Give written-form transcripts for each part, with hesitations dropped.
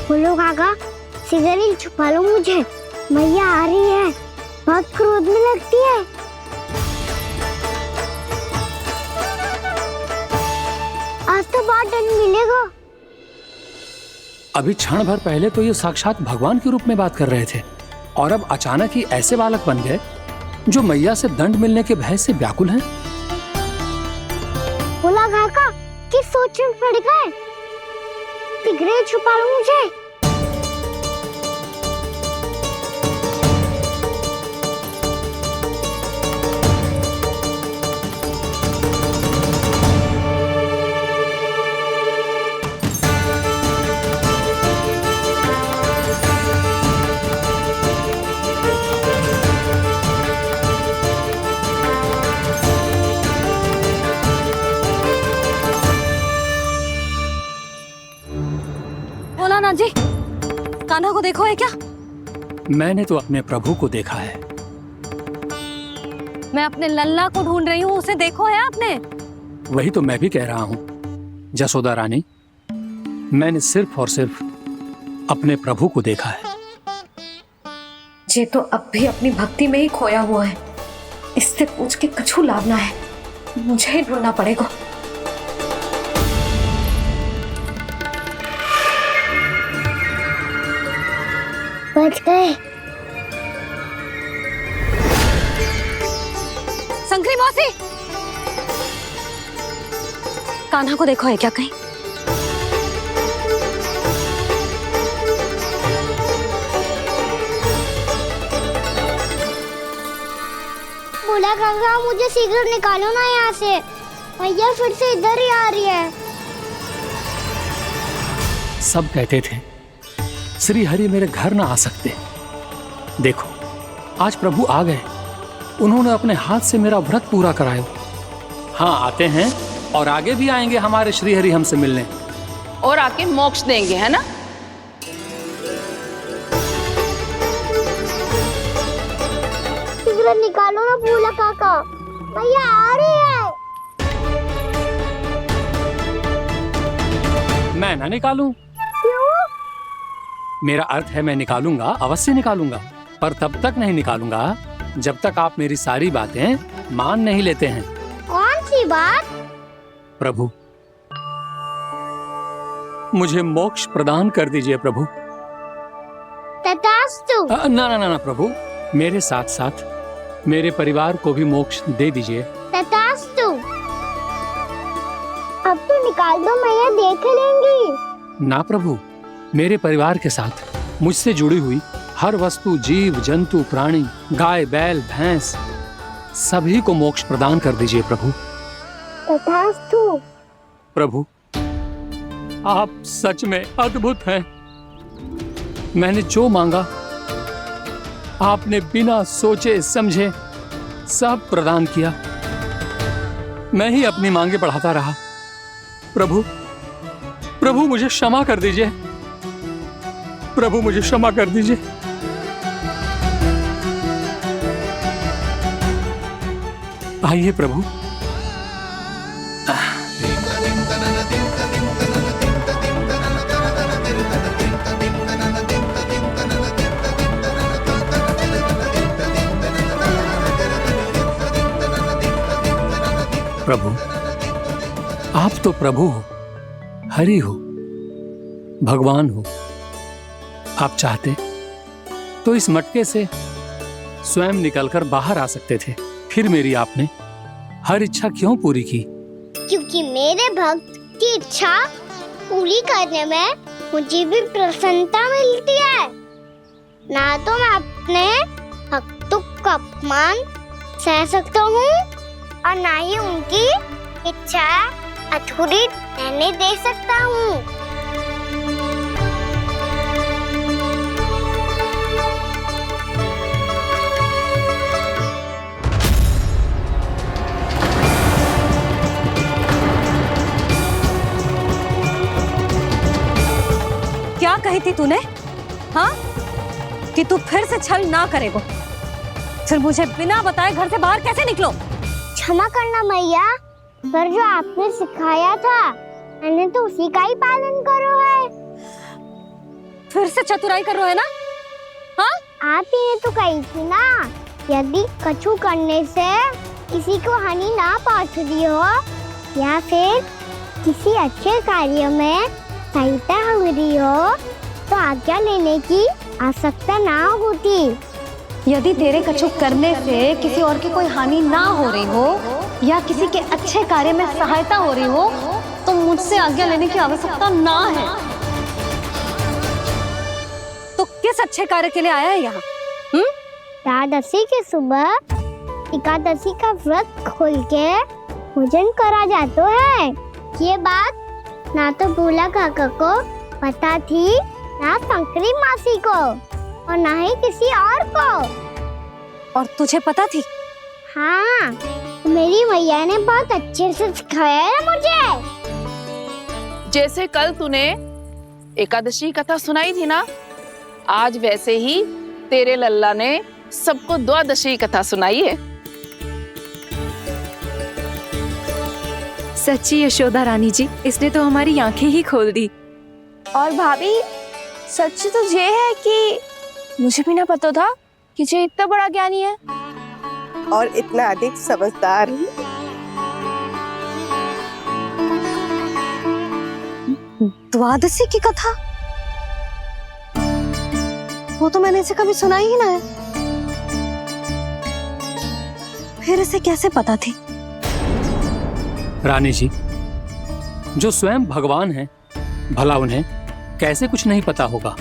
बोलो काका, सिगरेट छुपा लो मुझे, मैया आ रही है, बहुत क्रोध में लगती है। आज तो बहुत दंड मिलेगा। अभी क्षण भर पहले तो ये साक्षात भगवान के रूप में बात कर रहे थे और अब अचानक ही ऐसे बालक बन गए जो मैया से दंड मिलने के भय से व्याकुल हैं। बोला काका, किस सोच में पड़ गए? सिगरेट छुपा लो मुझे। भोलानाथ जी, कान्हा को देखो है क्या? मैंने तो अपने प्रभु को देखा है। मैं अपने लल्ला को ढूंढ रही हूँ, उसे देखो है आपने? वही तो मैं भी कह रहा हूँ जसोदा रानी, मैंने सिर्फ और सिर्फ अपने प्रभु को देखा है। ये तो अब भी अपनी भक्ति में ही खोया हुआ है, इससे पूछ के कछु लाभ ना है, मुझे ही ढूंढना पड़ेगा। बच गए। शंकरी मौसी, कान्हा को देखो है क्या कहीं? बोला काका, मुझे सिगरेट निकालो ना यहाँ से, मैया फिर से इधर ही आ रही है। सब कहते थे श्री हरि मेरे घर ना आ सकते। देखो आज प्रभु आ गए, उन्होंने अपने हाथ से मेरा व्रत पूरा कराया। हाँ, आते हैं और आगे भी आएंगे हमारे श्री हरि हमसे मिलने और आके मोक्ष देंगे, है ना? सिगरेट निकालो ना बोला काका, मैया आ रही है। मैं ना निकालूं? क्यों? मेरा अर्थ है मैं निकालूंगा, अवश्य निकालूंगा, पर तब तक नहीं निकालूंगा जब तक आप मेरी सारी बातें मान नहीं लेते हैं। कौन सी बात? प्रभु, मुझे मोक्ष प्रदान कर दीजिए प्रभु। तथास्तु। ना ना ना प्रभु, मेरे साथ साथ मेरे परिवार को भी मोक्ष दे दीजिए। तथास्तु। अब तो निकाल दो, मैया देख लेंगी। ना प्रभु, मेरे परिवार के साथ मुझसे जुड़ी हुई हर वस्तु, जीव जंतु, प्राणी, गाय बैल भैंस, सभी को मोक्ष प्रदान कर दीजिए प्रभु। तथास्तु। प्रभु, आप सच में अद्भुत हैं। मैंने जो मांगा आपने बिना सोचे समझे सब प्रदान किया। मैं ही अपनी मांगे बढ़ाता रहा। प्रभु, प्रभु मुझे क्षमा कर दीजिए। प्रभु मुझे क्षमा कर दीजिए। आइए प्रभु। प्रभु, आप तो प्रभु हो, हरि हो, भगवान हो। आप चाहते तो इस मटके से स्वयं निकलकर बाहर आ सकते थे, फिर मेरी आपने हर इच्छा क्यों पूरी की? क्योंकि मेरे भक्त की इच्छा पूरी करने में मुझे भी प्रसन्नता मिलती है। ना तो मैं अपने भक्तों का अपमान सह सकता हूँ और ना ही उनकी इच्छा अधूरी रहने दे सकता हूँ। क्या कही थी तूने? हाँ, कि तू फिर से छल ना करेगा। फिर मुझे बिना बताए घर से बाहर कैसे निकलो? क्षमा करना मैया, पर जो आपने सिखाया था मैंने तो उसी का ही पालन करो है। फिर से चतुराई कर रहे हो है ना? हाँ, आप ही ने तो कही थी ना, यदि कछु करने से किसी को हानि ना पहुंचती हो या फिर किसी अच्छे कार्य में सहायता हो रही हो तो आज्ञा लेने की आवश्यकता ना होती। यदि तेरे कछु करने से किसी और की कोई हानि ना हो रही हो या किसी के अच्छे कार्य में सहायता हो रही हो तो मुझसे आज्ञा लेने की आवश्यकता ना है। तो किस अच्छे कार्य के लिए आया है यहाँ? द्वादशी के सुबह एकादशी का व्रत खोल के भोजन करा जाता है। ये बात ना तो भोला काका को पता थी, ना शंकरी मासी को और ना ही किसी और को। और तुझे पता थी? हाँ, मेरी मैया ने बहुत अच्छे से सिखाया है मुझे। जैसे कल तूने एकादशी कथा सुनाई थी ना, आज वैसे ही तेरे लल्ला ने सबको द्वादशी कथा सुनाई है। सच्ची यशोदा रानी जी, इसने तो हमारी आंखें ही खोल दी। और भाभी, सच तो ये है कि मुझे भी ना पता था कि ये इतना बड़ा ज्ञानी है और इतना अधिक समझदार। द्वादशी की कथा? वो तो मैंने इसे कभी सुना ही ना है। फिर इसे कैसे पता थी? रानी जी, जो स्वयं भगवान हैं, भला उन्हें कैसे कुछ नहीं पता होगा।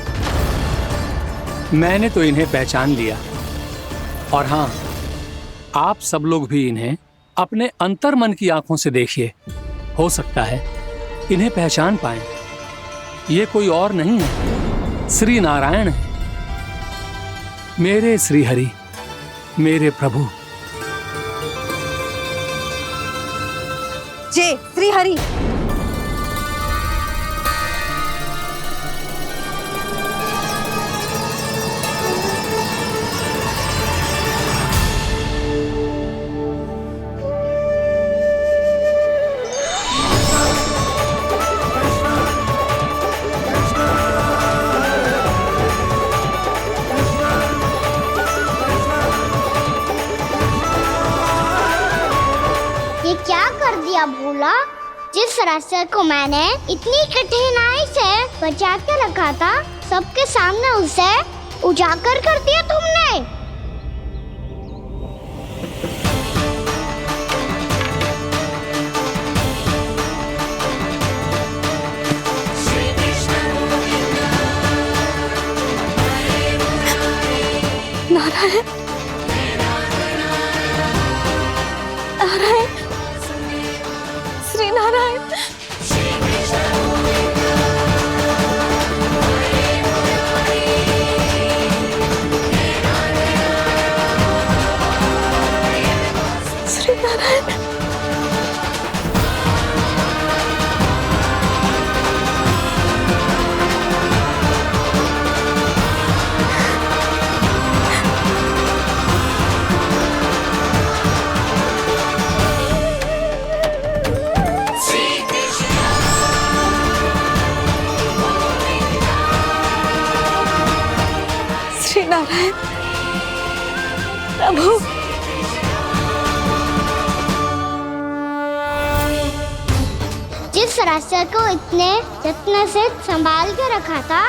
मैंने तो इन्हें पहचान लिया। और हाँ, आप सब लोग भी इन्हें अपने अंतर्मन की आंखों से देखिए, हो सकता है इन्हें पहचान पाएं। ये कोई और नहीं है, श्री नारायण है, मेरे श्री हरि, मेरे प्रभु। जय श्री हरि। ये क्या कर दिया भोला? जिस रास्ते को मैंने इतनी कठिनाई से बचा के रखा था, सबके सामने उसे उजागर कर दिया तुमने। नारायण, नारायण, श्री नारायण। श्री नारायण। श्री नारायण प्रभु। जिस रास्ते को इतने जत्न से संभाल के रखा था,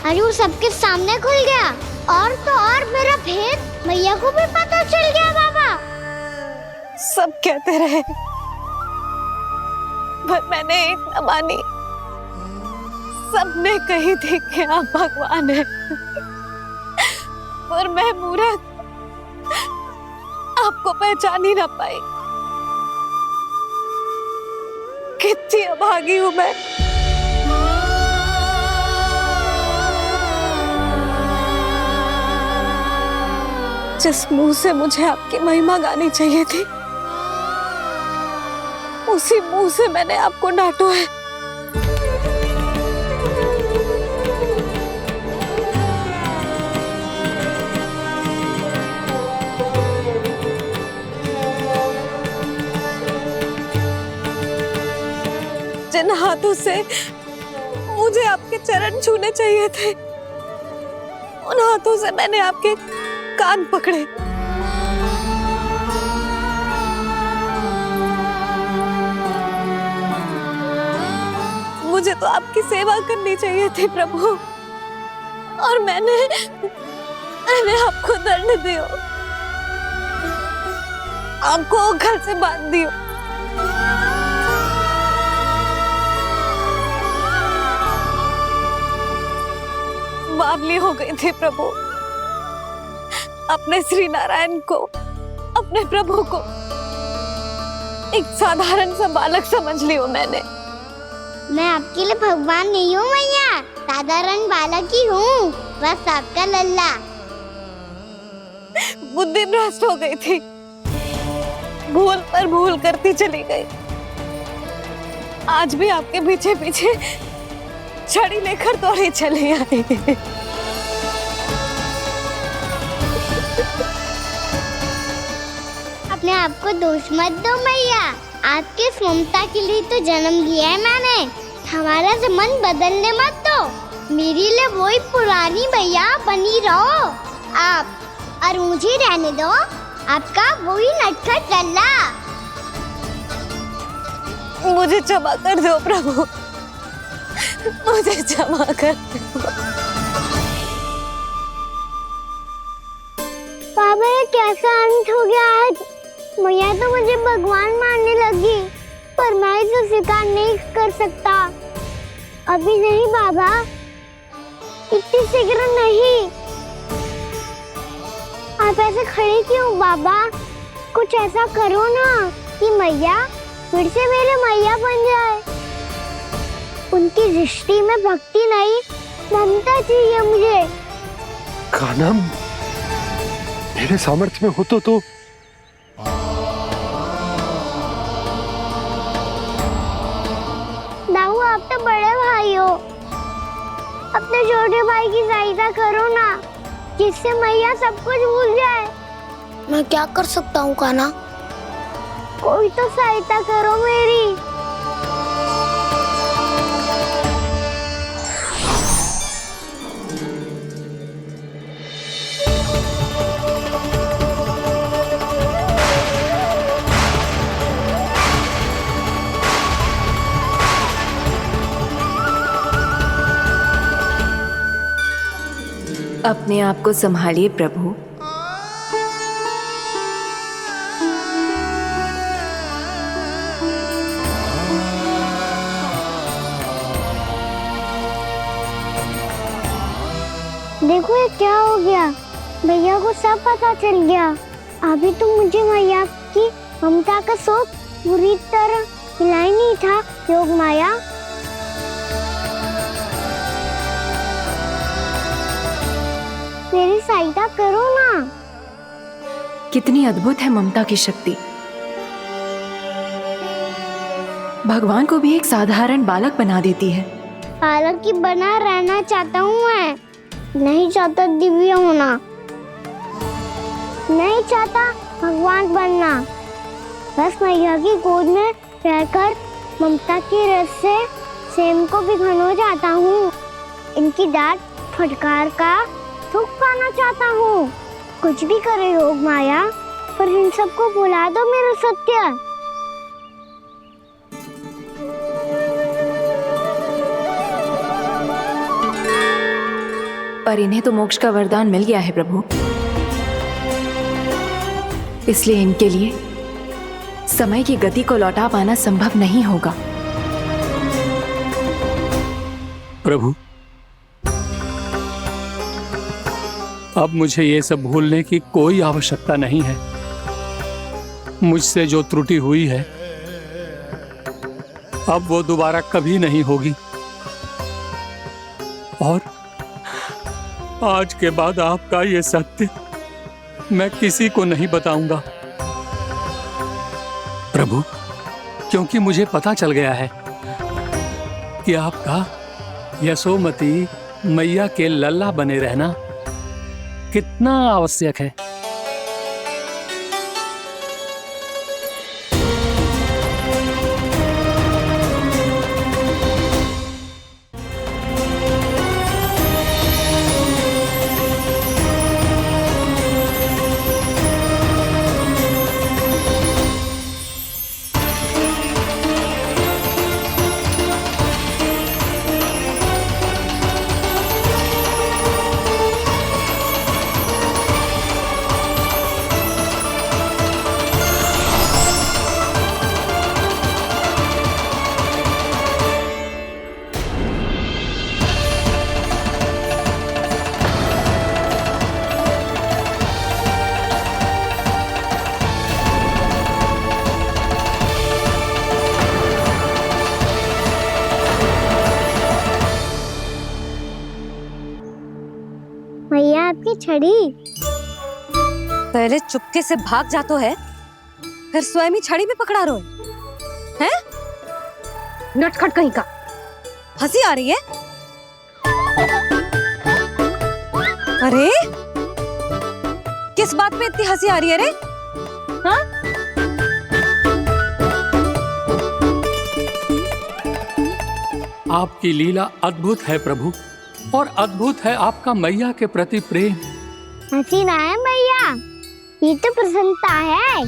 आज वो सबके सामने खुल गया। और तो और मेरा भेद मैया को भी पता चल गया। बाबा, सब कहते रहे पर मैंने एक न मानी। सबने कही थी कि आप भगवान हैं, पर मैं मूर्ख आपको पहचान ही ना पाई। कितनी अभागी हूं मैं। जिस मुंह से मुझे आपकी महिमा गानी चाहिए थी, उसी मुंह से मैंने आपको डांटा है। जिन हाथों से मुझे आपके चरण छूने चाहिए थे, उन हाथों से मैंने आपके कान पकड़े। मुझे तो आपकी सेवा करनी चाहिए थी प्रभु, और मैंने आपको दंड दियो, आपको घर से बांध दियो। बावली हो गई थी प्रभु, अपने श्री नारायण को, अपने प्रभु को एक साधारण सा बालक समझ लियो मैंने। मैं आपके लिए भगवान नहीं हूँ मैया, साधारण बालक ही हूँ, बस आपका लल्ला। बुद्धि भ्रष्ट हो गई थी, भूल पर भूल करती चली गई। आज भी आपके पीछे पीछे छड़ी लेकर दौड़ी चली आई। अपने आप को दोष मत दो मैया, आपके ममता के लिए तो जन्म लिया है मैंने। हमारा मन बदलने मत दो, मेरे लिए वही पुरानी मैया बनी रहो आप, और मुझे रहने दो आपका वही नटखट लल्ला। मुझे क्षमा कर दो प्रभु, मुझे क्षमा कर दो। बाबा ये कैसा अंत हो गया आज? मैया तो मुझे भगवान मानने लगी, पर मैं इसे स्वीकार नहीं कर सकता। अभी नहीं बाबा, इतनी शीघ्र नहीं। आप ऐसे खड़े क्यों बाबा? कुछ ऐसा करो ना कि मैया फिर से मेरे मैया बन जाए। उनकी दृष्टि में भक्ति नहीं, ममता चाहिए मुझे। कान्हा, मेरे सामर्थ्य में हो तो दाऊ, आप तो बड़े भाई हो, अपने छोटे भाई की सहायता करो ना, जिससे मैया सब कुछ भूल जाए। मैं क्या कर सकता हूँ कान्हा? कोई तो सहायता करो मेरी। अपने आप को संभालिए प्रभु। देखो ये क्या हो गया, भैया को सब पता चल गया। अभी तो मुझे मैया की ममता का शौक बुरी तरह हिला ही नहीं था। योग माया, मेरी सहायता करो ना। कितनी अद्भुत है ममता की शक्ति। भगवान को भी एक साधारण बालक बना देती है। बालक की बना रहना चाहता हूँ मैं, नहीं चाहता दिव्य होना, नहीं चाहता भगवान बनना। बस मैया की गोद में रहकर ममता की रस से सेम को भी घनो चाहता हूँ। इनकी डांट फटकार का सुख पाना चाहता हूँ। कुछ भी करे योग माया, पर इन सबको भुला दो मेरा सत्य। पर इन्हें तो मोक्ष का वरदान मिल गया है प्रभु, इसलिए इनके लिए समय की गति को लौटा पाना संभव नहीं होगा। प्रभु, अब मुझे ये सब भूलने की कोई आवश्यकता नहीं है। मुझसे जो त्रुटि हुई है अब वो दोबारा कभी नहीं होगी, और आज के बाद आपका ये सत्य मैं किसी को नहीं बताऊंगा प्रभु, क्योंकि मुझे पता चल गया है कि आपका यशोमती मैया के लल्ला बने रहना कितना आवश्यक है। छड़ी। पहले चुपके से भाग जातो है, फिर स्वयं ही छड़ी भी पकड़ा रो है? नटखट कहीं का। हंसी आ रही है? अरे किस बात पे इतनी हंसी आ रही है रे? हाँ? आपकी लीला अद्भुत है प्रभु, और अद्भुत है आपका मैया के प्रति प्रेम। हंसी ना है मैया, ये तो प्रसन्नता है,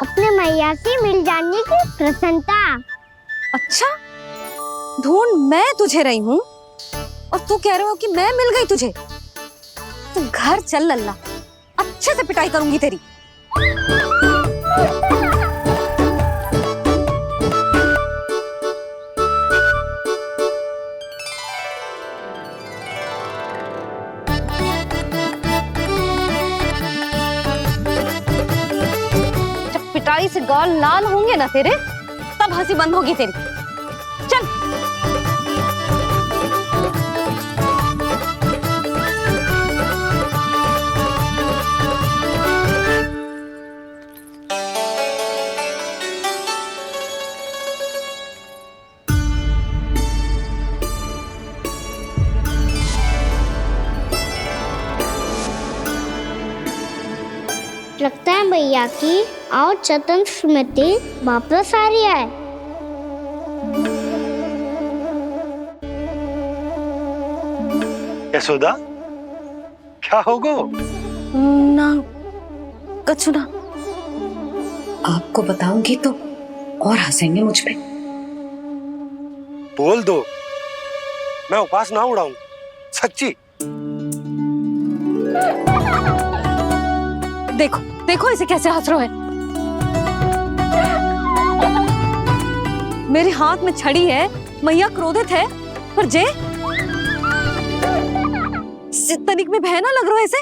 अपने मैया से मिल जाने की प्रसन्नता। अच्छा, ढूंढ मैं तुझे रही हूँ और तू कह रहे हो कि मैं मिल गई तुझे। तू घर चल लल्ला, अच्छे से पिटाई करूंगी तेरी। जब पिटाई से गाल लाल होंगे ना तेरे, तब हंसी बंद होगी तेरी। चल। लगता है भैया की और चतन स्मृति वापस आ रही है। यशोदा, क्या होगो? ना कछु ना। आपको बताऊंगी तो और हंसेंगे मुझ पे। बोल दो, मैं उपास ना उड़ाऊं, सच्ची। देखो देखो इसे कैसे हंस रहा है। मेरे हाथ में छड़ी है, मैया क्रोधित है, पर जे तनिक में भय ना लग रहा है इसे?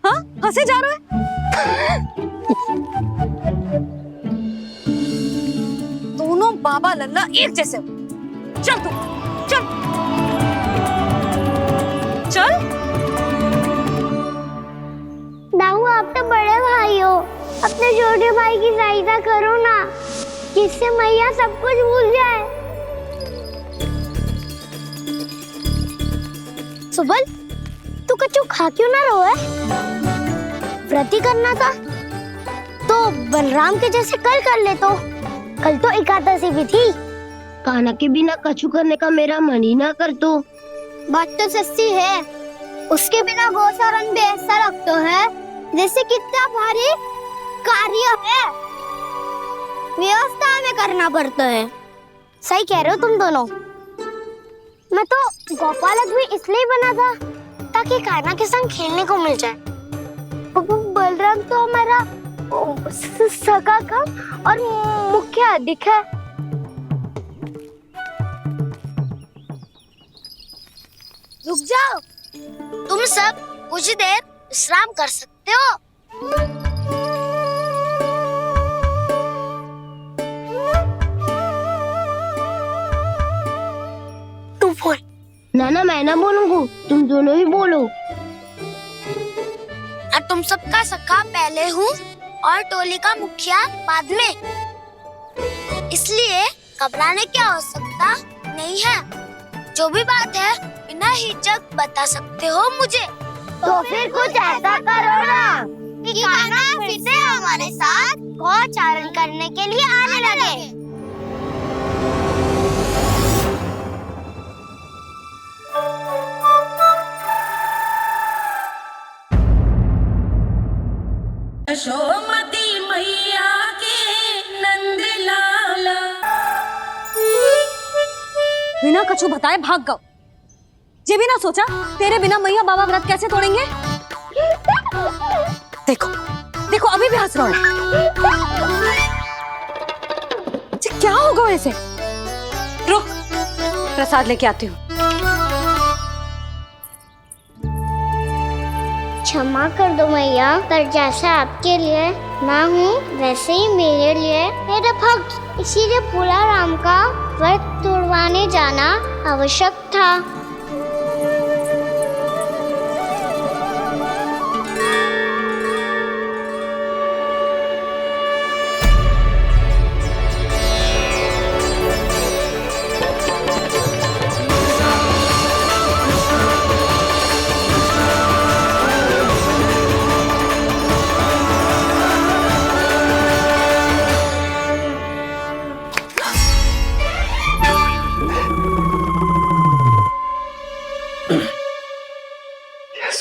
हाँ, हंसे जा रहा है। दोनों बाबा लल्ला एक जैसे हो। चल तू, चल चल। दाऊ, आप तो बड़े भाई हो, अपने छोटे भाई की सहायता करो ना, जिससे मैया सब कुछ भूल जाए। सुबल, तू कछु खा क्यों ना रहो है? व्रती करना था तो बलराम के जैसे कल कर ले तो। कल तो एकादशी भी थी। कान्हा के बिना कछु करने का मेरा मन ही ना कर तो। बात तो सच्ची है, उसके बिना गोचारण भी ऐसा लगता है जैसे कितना भारी कार्य है, व्यवस्था में करना पड़ता है। सही कह रहे हो तुम दोनों। मैं तो गोपालक भी इसलिए बना था ताकि कान्हा के संग खेलने को मिल जाए। बलराम तो हमारा सगा कम और मुख्य अधिक है। रुक जाओ, तुम सब कुछ देर विश्राम कर सकते हो। तू बोल। ना मैं ना बोलूंगा, तुम दोनों ही बोलो। और तुम सबका सखा पहले हूँ और टोली का मुखिया बाद में, इसलिए घबराने की आवश्यकता नहीं है। जो भी बात है बिना हिचक बता सकते हो मुझे। तो फिर कुछ ऐसा करो ना कि कान्हा फिर से हमारे साथ गोचारण करने के लिए आने लगे। यशोमती मैया के नंद लाला। बिना कछु बताए भाग गओ। ये भी ना सोचा तेरे बिना मैया बाबा व्रत कैसे तोड़ेंगे? देखो देखो अभी भी हंस रहा है। क्या होगा ऐसे? रुक, प्रसाद लेके आती हूँ। क्षमा कर दो मैया, पर जैसा आपके लिए ना हूँ वैसे ही मेरे लिए मेरा भक्त, इसीलिए भोला राम का व्रत तोड़वाने जाना आवश्यक था।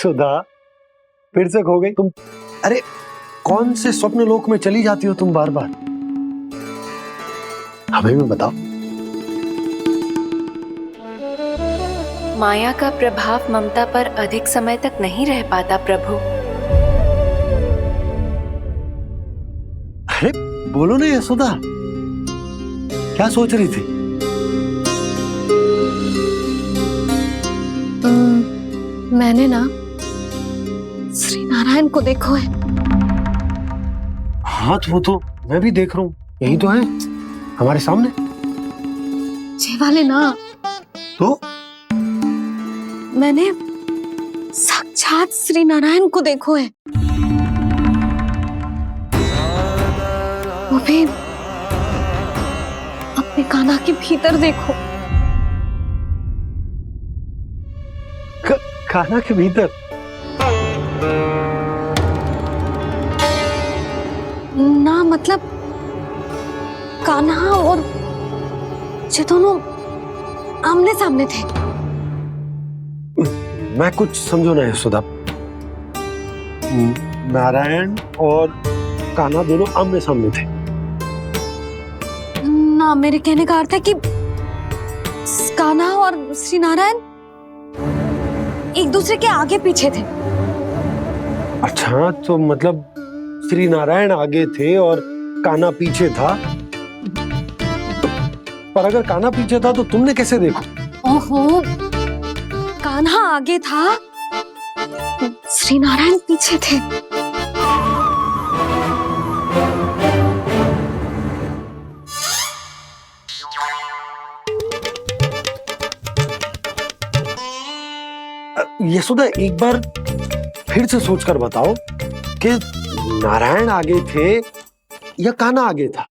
सुधा, फिर से खो गई तुम। अरे कौन से स्वप्न लोक में चली जाती हो तुम बार बार? हमें भी बताओ। माया का प्रभाव ममता पर अधिक समय तक नहीं रह पाता प्रभु। अरे बोलो ना यशोदा, क्या सोच रही थी? मैंने ना श्री नारायण को देखो है। हाँ तो वो तो मैं भी देख रहा हूँ, यही तो है हमारे सामने। ये वाले ना, तो मैंने साक्षात श्री नारायण को देखो है, वो भी अपने कान्हा के भीतर देखो। कान्हा के भीतर? ना मतलब कान्हा और ये दोनों आमने सामने थे। मैं कुछ समझो ना यशोदा। नारायण और कान्हा दोनों आमने सामने थे? ना, मेरे कहने का अर्थ है कि कान्हा और श्री नारायण एक दूसरे के आगे पीछे थे। अच्छा, तो मतलब श्री नारायण आगे थे और कान्हा पीछे था। पर अगर कान्हा पीछे था तो तुमने कैसे देखा? ओहो, कान्हा आगे था, श्री नारायण पीछे थे। यशोदा, एक बार फिर से सोचकर बताओ कि नारायण आगे थे या कान्हा आगे था?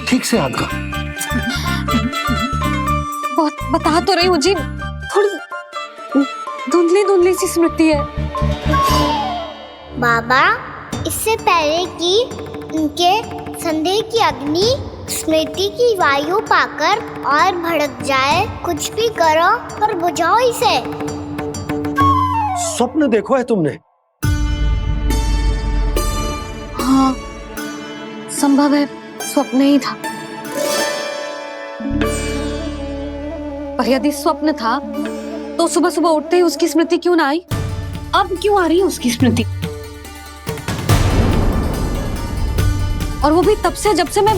ठीक से याद करो। बहुत बता तो रही हूँ जी, थोड़ी धुंधली धुंधली सी स्मृति है। बाबा, इससे पहले कि उनके संदेह की अग्नि स्मृति की वायु पाकर और भड़क जाए, कुछ भी करो पर बुझाओ इसे। स्वप्न देखो है तुमने? हाँ, संभव है स्वप्न ही था। पर यदि स्वप्न था तो सुबह सुबह उठते ही उसकी स्मृति क्यों ना आई? अब क्यों आ रही है उसकी स्मृति? और वो भी तब से जब से मैं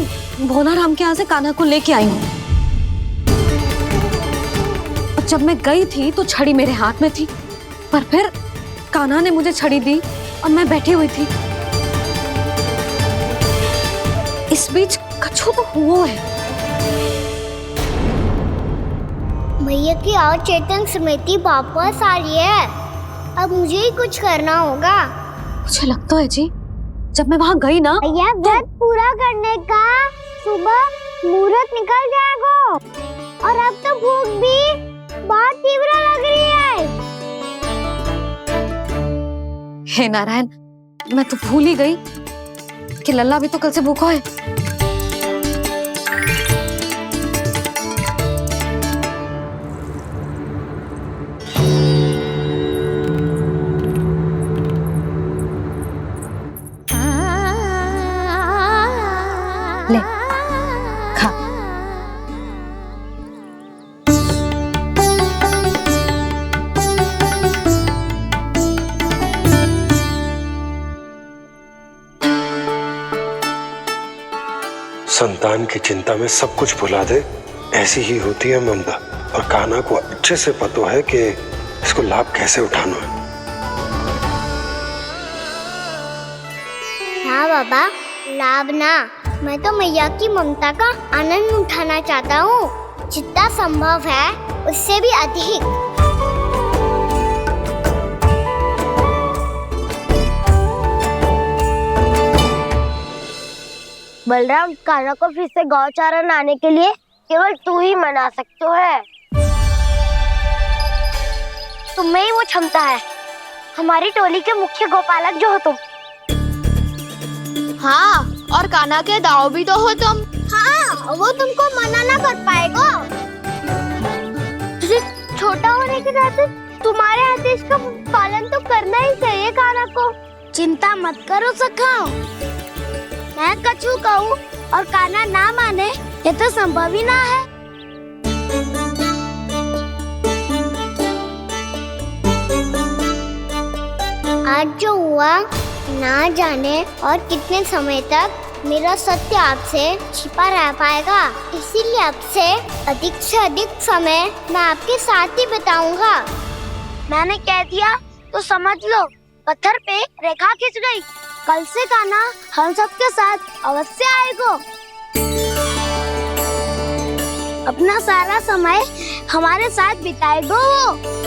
भोलाराम के यहाँ से कान्हा को लेके आई हूँ। और जब मैं गई थी तो छड़ी मेरे हाथ में थी, पर फिर कान्हा ने मुझे छड़ी दी और मैं बैठी हुई थी। इस बीच कछु तो हुआ है। भैया की अचेतन स्मृति वापस आ रही है। अब मुझे ही कुछ करना होगा। मुझे लगता है जी, जब मैं वहां गई ना, भैया व्रत पूरा करने का सुबह मुहूर्त निकल जाएगा और अब तो भूख भी बहुत तीव्र लग रही है। हे नारायण, मैं तो भूल ही गई कि लल्ला भी तो कल से भूखा है। ले, खा। संतान की चिंता में सब कुछ भुला दे, ऐसी ही होती है ममता। और कान्हा को अच्छे से पता है कि इसको लाभ कैसे उठाना है। हाँ बाबा, लाभ ना, मैं तो मैया की ममता का आनंद उठाना चाहता हूँ, जितना संभव है उससे भी अधिक। बलराम, कान्हा को फिर से गौचारण आने के लिए केवल तू ही मना सकते है। तुम्हें ही वो क्षमता है, हमारी टोली के मुख्य गोपालक जो हो तुम। हाँ, और कान्हा के दाव भी तो हो तुम। हाँ, वो तुमको मना ना कर पाएगा। तुझे छोटा होने के नाते तुम्हारे आदेश का पालन तो करना ही चाहिए काना को। चिंता मत करो सखा, मैं कछु कहूँ और काना ना माने ये तो संभव ही ना है। आज जो हुआ ना जाने और कितने समय तक मेरा सत्य आपसे छिपा रह पाएगा, इसीलिए आपसे अधिक से अधिक समय मैं आपके साथ ही बिताऊंगा। मैंने कह दिया तो समझ लो, पत्थर पे रेखा खिंच गई। कल से काना हम सबके साथ अवश्य आएगा। अपना सारा समय हमारे साथ बिताएगा वो।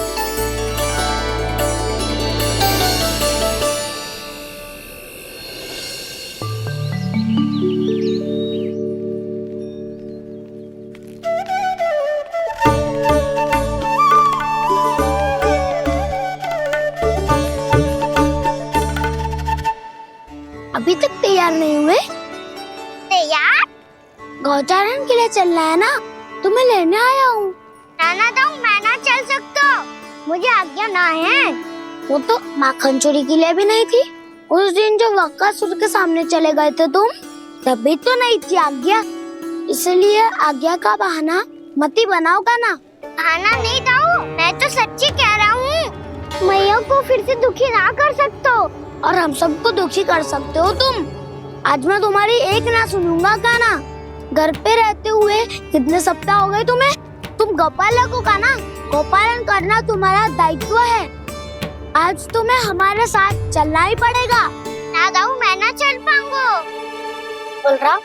अभी तक तैयार नहीं हुए? तैयार? गौचारण के लिए चलना है ना, तुम्हें लेने आया हूँ। नाना दाऊ मैं ना चल सकता, मुझे आज्ञा ना है। वो तो माखन चोरी के लिए भी नहीं थी। उस दिन जो वक्कासुर के सामने चले गए थे तुम, तभी तो नहीं थी आज्ञा। इसलिए आज्ञा का बहाना मत ही बनाओगा ना। बहाना नहीं दाऊ, मैं तो सच्ची कह रहा हूँ। मैया को फिर से दुखी ना कर सकते हो और हम सबको दुखी कर सकते हो तुम। आज मैं तुम्हारी एक ना सुनूंगा काना। घर पे रहते हुए कितने सप्ताह हो गए तुम्हें? तुम गोपालक हो काना, गोपालन करना तुम्हारा दायित्व है। आज तुम्हें हमारे साथ चलना ही पड़ेगा। ना दाऊ मैं ना चल पाऊंगा। बोल रहा,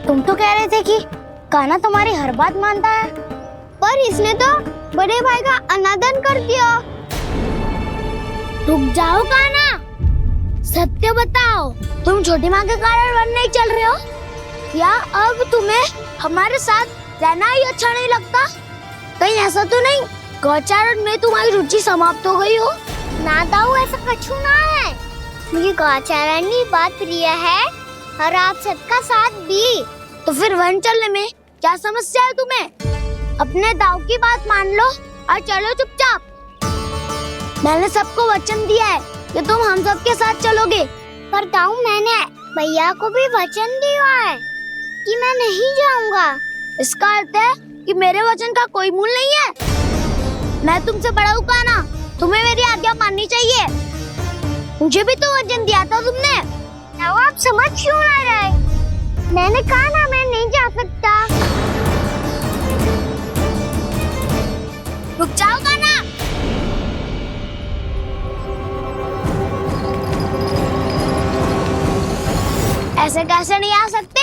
तुम तो कह रहे थे कि काना तुम्हारी हर बात मानता है, पर इसने तो बड़े भाई का अनादर कर दिया। रुक जाओ काना, सत्य बताओ, तुम छोटी माँ के कारण वन नहीं चल रहे हो या अब तुम्हें हमारे साथ रहना ही अच्छा नहीं लगता? कहीं ऐसा तो नहीं गौचारण में तुम्हारी रुचि समाप्त हो गई हो? ना दाऊ ऐसा कछु ना है, मुझे गौचारण की बात प्रिय है और आप सबका साथ भी। तो फिर वन चलने में क्या समस्या है तुम्हें? अपने दाऊ की बात मान लो और चलो चुपचाप। मैंने सबको वचन दिया है कि तुम हम सबके साथ चलोगे। पर दाऊ मैंने भैया को भी वचन दिया है कि मैं नहीं जाऊंगा। इसका अर्थ है कि मेरे वचन का कोई मूल नहीं है। मैं तुमसे बड़ा हूँ काना, तुम्हें मेरी आज्ञा माननी चाहिए। मुझे भी तो वचन दिया था तुमने। दाऊ आप समझ क्यों आ रहे? मैंने कहा ना मैं नहीं जा सकता। रुक जाओ काना। ऐसे कैसे नहीं आ सकते?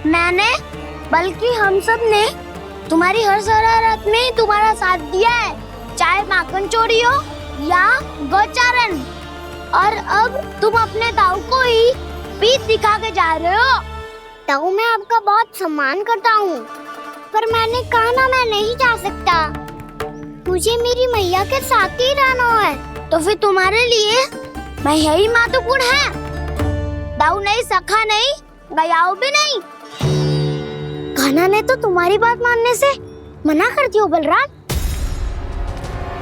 मैंने बल्कि हम सब ने तुम्हारी हर शरारत में तुम्हारा साथ दिया है, चाहे माखन चोरी हो या गौचारण। और अब तुम अपने दाऊ को ही पीठ दिखा के जा रहे हो। दाऊ मैं आपका बहुत सम्मान करता हूँ, पर मैंने कहा ना मैं नहीं जा सकता। मुझे मेरी मैया के साथ ही रहना है। तो फिर तुम्हारे लिए मैं यही महत्वपूर्ण है। दाऊ नहीं, सखा नहीं, गयाऊ भी नहीं। कान्हा ने तो तुम्हारी बात मानने से मना कर दिया बलराम।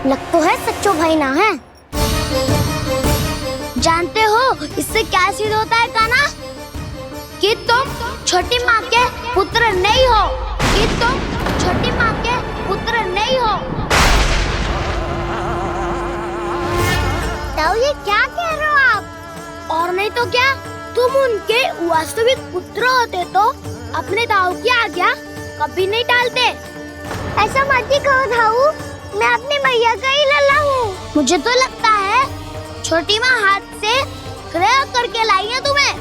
लग तो है सच्चो भाई ना है। जानते हो इससे क्या सिद्ध होता है कान्हा? कि तुम छोटी माँ के पुत्र नहीं हो, कि तुम छोटी माँ के पुत्र नहीं हो। दाऊ ये क्या कह रहे हो आप? और नहीं तो क्या, तुम उनके वास्तविक पुत्र होते तो अपने दाऊ की आज्ञा कभी नहीं टालते। ऐसा मत ही कहो दाऊ, मैं अपनी मैया का ही लल्ला हूँ। मुझे तो लगता है छोटी माँ हाथ से ग्रह करके लाई है तुम्हें।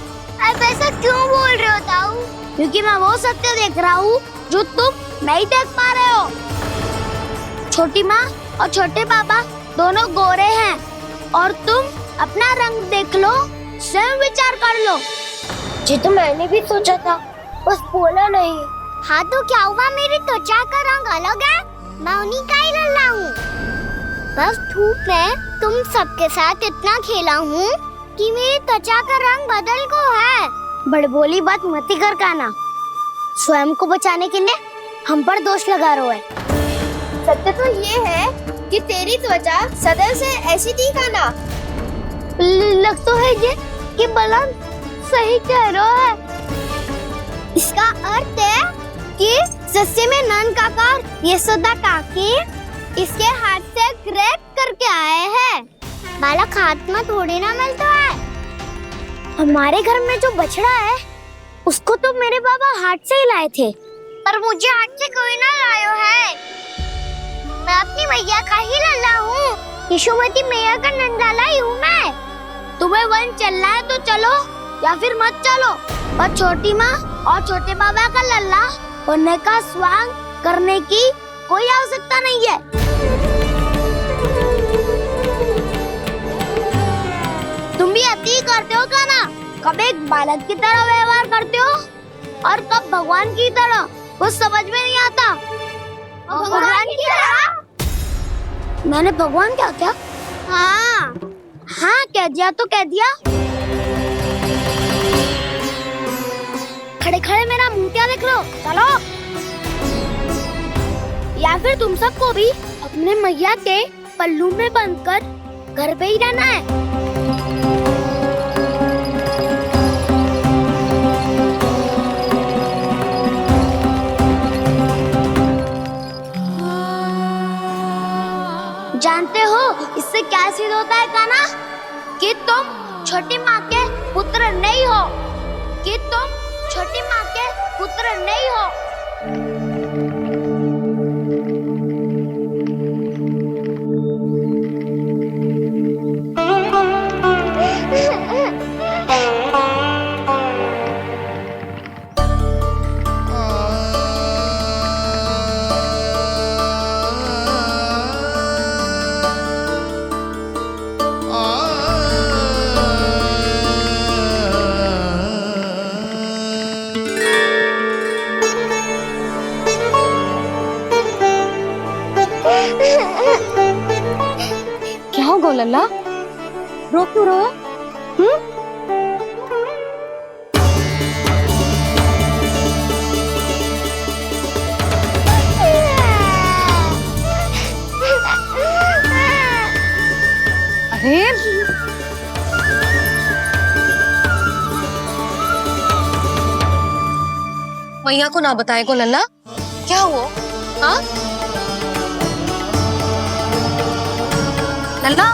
अब ऐसा क्यों बोल रहे हो दाऊ? क्योंकि मैं वो सत्य देख रहा हूँ जो तुम नहीं देख पा रहे हो। छोटी माँ और छोटे पापा दोनों गोरे हैं और तुम अपना रंग देख लो, स्वयं विचार कर लो। जी तो मैंने भी सोचा था, बस बोला नहीं। हाँ तो क्या हुआ, मेरी त्वचा का रंग अलग है, मैं उन्हीं का ही लल्ला हूँ। बस धूप में तुम सबके साथ इतना खेला हूँ कि मेरी त्वचा का रंग बदल को है। बड़बोली बात मत ही कर कान्हा, स्वयं को बचाने के लिए हम पर दोष लगा रहे हो। सत्य तो ये है कि तेरी त्वचा सदैव से ऐसी थी कान्हा? लग तो है ये कि बलम सही कह रहा है। इसका अर्थ है कि सस्ते में नन काका यशोदा काकी इसके हाथ से ग्रेप करके आए हैं। बालक हाथ में थोड़ी ना मिलता है। हमारे घर में जो बछड़ा है उसको तो मेरे बाबा हाथ से ही लाए थे, पर मुझे हाथ से कोई ना लाया है। मैं अपनी मैया का ही लल्ला हूँ, यशोमती मैया का नंदलाला ही हूँ मैं। तुम्हें वन चलना है तो चलो या फिर मत चलो, और छोटी माँ और छोटे बाबा का लल्ला होने का स्वांग करने की कोई आवश्यकता नहीं है। तुम भी अति करते हो क्या ना? कब एक बालक की तरह व्यवहार करते हो और कब भगवान की तरह, कुछ समझ में नहीं आता। भगवान की तरह? मैंने भगवान क्या क्या? हाँ हाँ कह दिया तो कह दिया। खड़े खड़े मेरा मुंह क्या देख लो, चलो। या फिर तुम सबको भी अपने मैया के पल्लू में बंधकर घर पे ही रहना है। जानते हो इससे क्या सिद्ध होता है कान्हा? कि तुम छोटी माँ के पुत्र नहीं हो, कि तुम छोटी माँ के पुत्र नहीं हो। क्या हो गो लल्ला, रो क्यों रहा है? अरे मैया को ना बताए को लल्ला, क्या हुआ? हाँ लल्ला,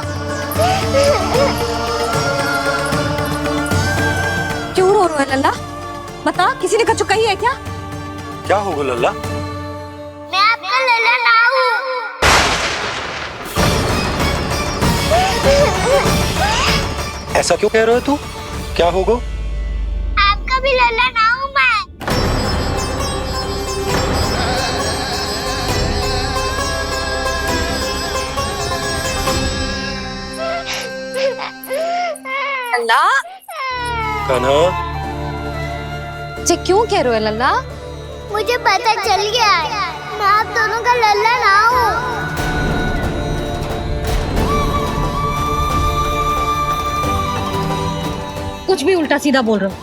क्यों रो रहा है लल्ला? बता, किसी ने कछु कही है क्या? क्या होगा लल्ला? मैं आपका लल्ला ना हूँ। ऐसा क्यों कह रहे हो तू? क्या होगा? आपका भी लल्ला ना हूँ मैं। लल्ला, कान्हा, ये क्यों कह रहे हो लल्ला? मुझे पता चल गया है, मैं आप दोनों का लल्ला ना हूँ। कुछ भी उल्टा सीधा बोल रहे हो,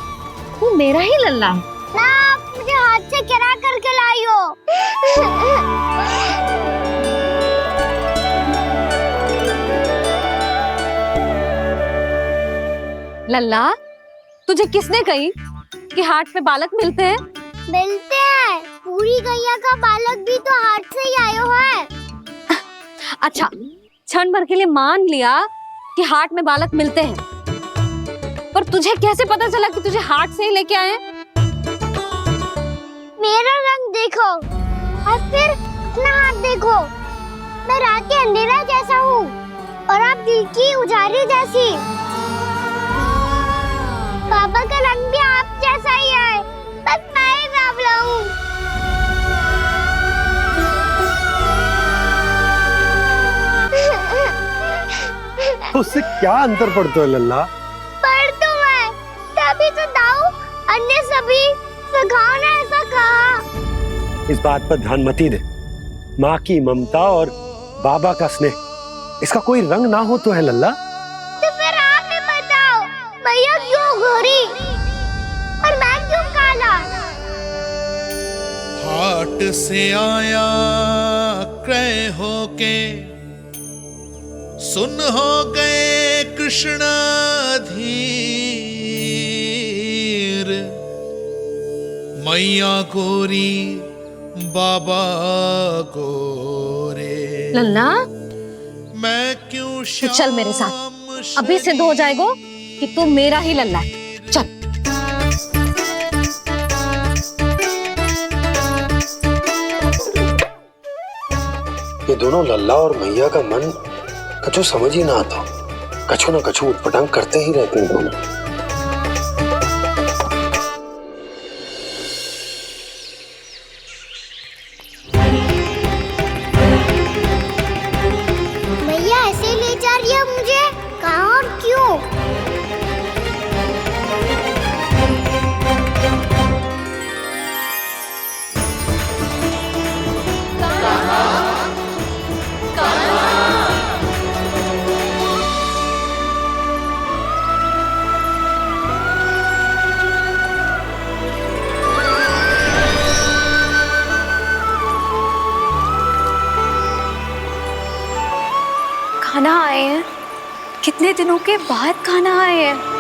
तू मेरा ही लल्ला है ना। आप मुझे हाथ से गिरा करके लाई हो। लल्ला, तुझे किसने कही कि हाट में बालक मिलते हैं? मिलते हैं, पूरी गैया का बालक भी तो हाट से ही आयो है। अच्छा, क्षण भर के लिए मान लिया कि हाट में बालक मिलते हैं, पर तुझे कैसे पता चला कि तुझे हाट से ही लेके आए? मेरा रंग देखो और फिर अपना हाथ देखो। मैं रात के अंधेरा जैसा हूँ और आप दिल की उजाली जैसी। पापा का रंग भी आप जैसा ही है, बस मैं ही बावला हूँ। उससे क्या अंतर पड़ता है लल्ला? पर तो मैं तभी तो दाऊ अन्य सभी सखाओ ने ऐसा कहा। इस बात पर ध्यान मत ही दे। माँ की ममता और बाबा का स्नेह, इसका कोई रंग ना हो तो है लल्ला। तो फिर आप ही बताओ, भैया क्यों गोरी और मैं क्यों काला? हाट से आया क्रय होके सुन हो गए कृष्ण धीर, मैया गोरी बाबा गोरे। लल्ला मैं क्यों तू चल मेरे साथ, अभी सिद्ध हो जाएगा कि तू मेरा ही लल्ला है। चल। ये दोनों लल्ला और मैया का मन कछु समझ ही ना आता, कछु ना कछु उटपटांग करते ही रहते हैं दोनों। भैया ऐसे ले जा रही है मुझे, कहाँ और क्यों? खाना आए हैं, कितने दिनों के बाद खाना आए हैं।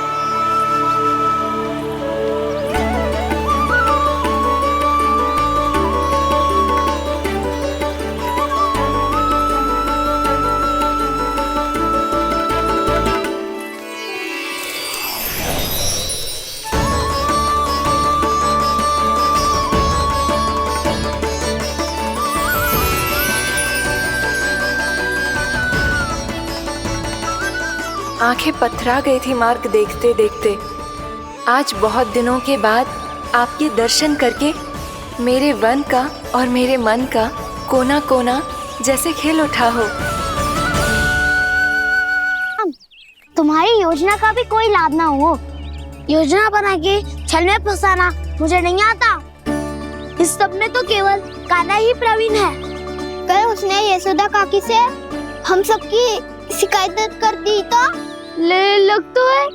आंखें पथरा गई थी मार्ग देखते देखते। आज बहुत दिनों के बाद आपके दर्शन करके मेरे वन का और मेरे मन का कोना कोना जैसे खिल उठा हो। तुम्हारी योजना का भी कोई लाभ ना हो। योजना बना के छल में फंसाना मुझे नहीं आता। इस सब में तो केवल कान्हा ही प्रवीण है। कल उसने यशोदा काकी से हम सबकी शिकायत कर दी तो ले लग तो है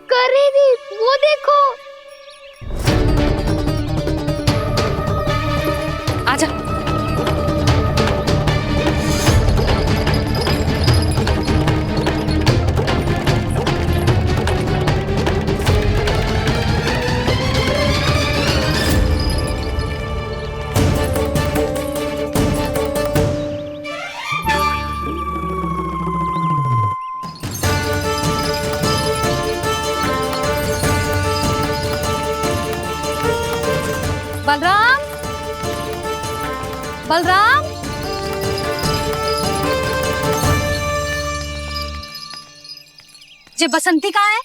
कर ही दी, वो देखो। आजा। बलराम, बलराम, ये बसंती कहाँ है?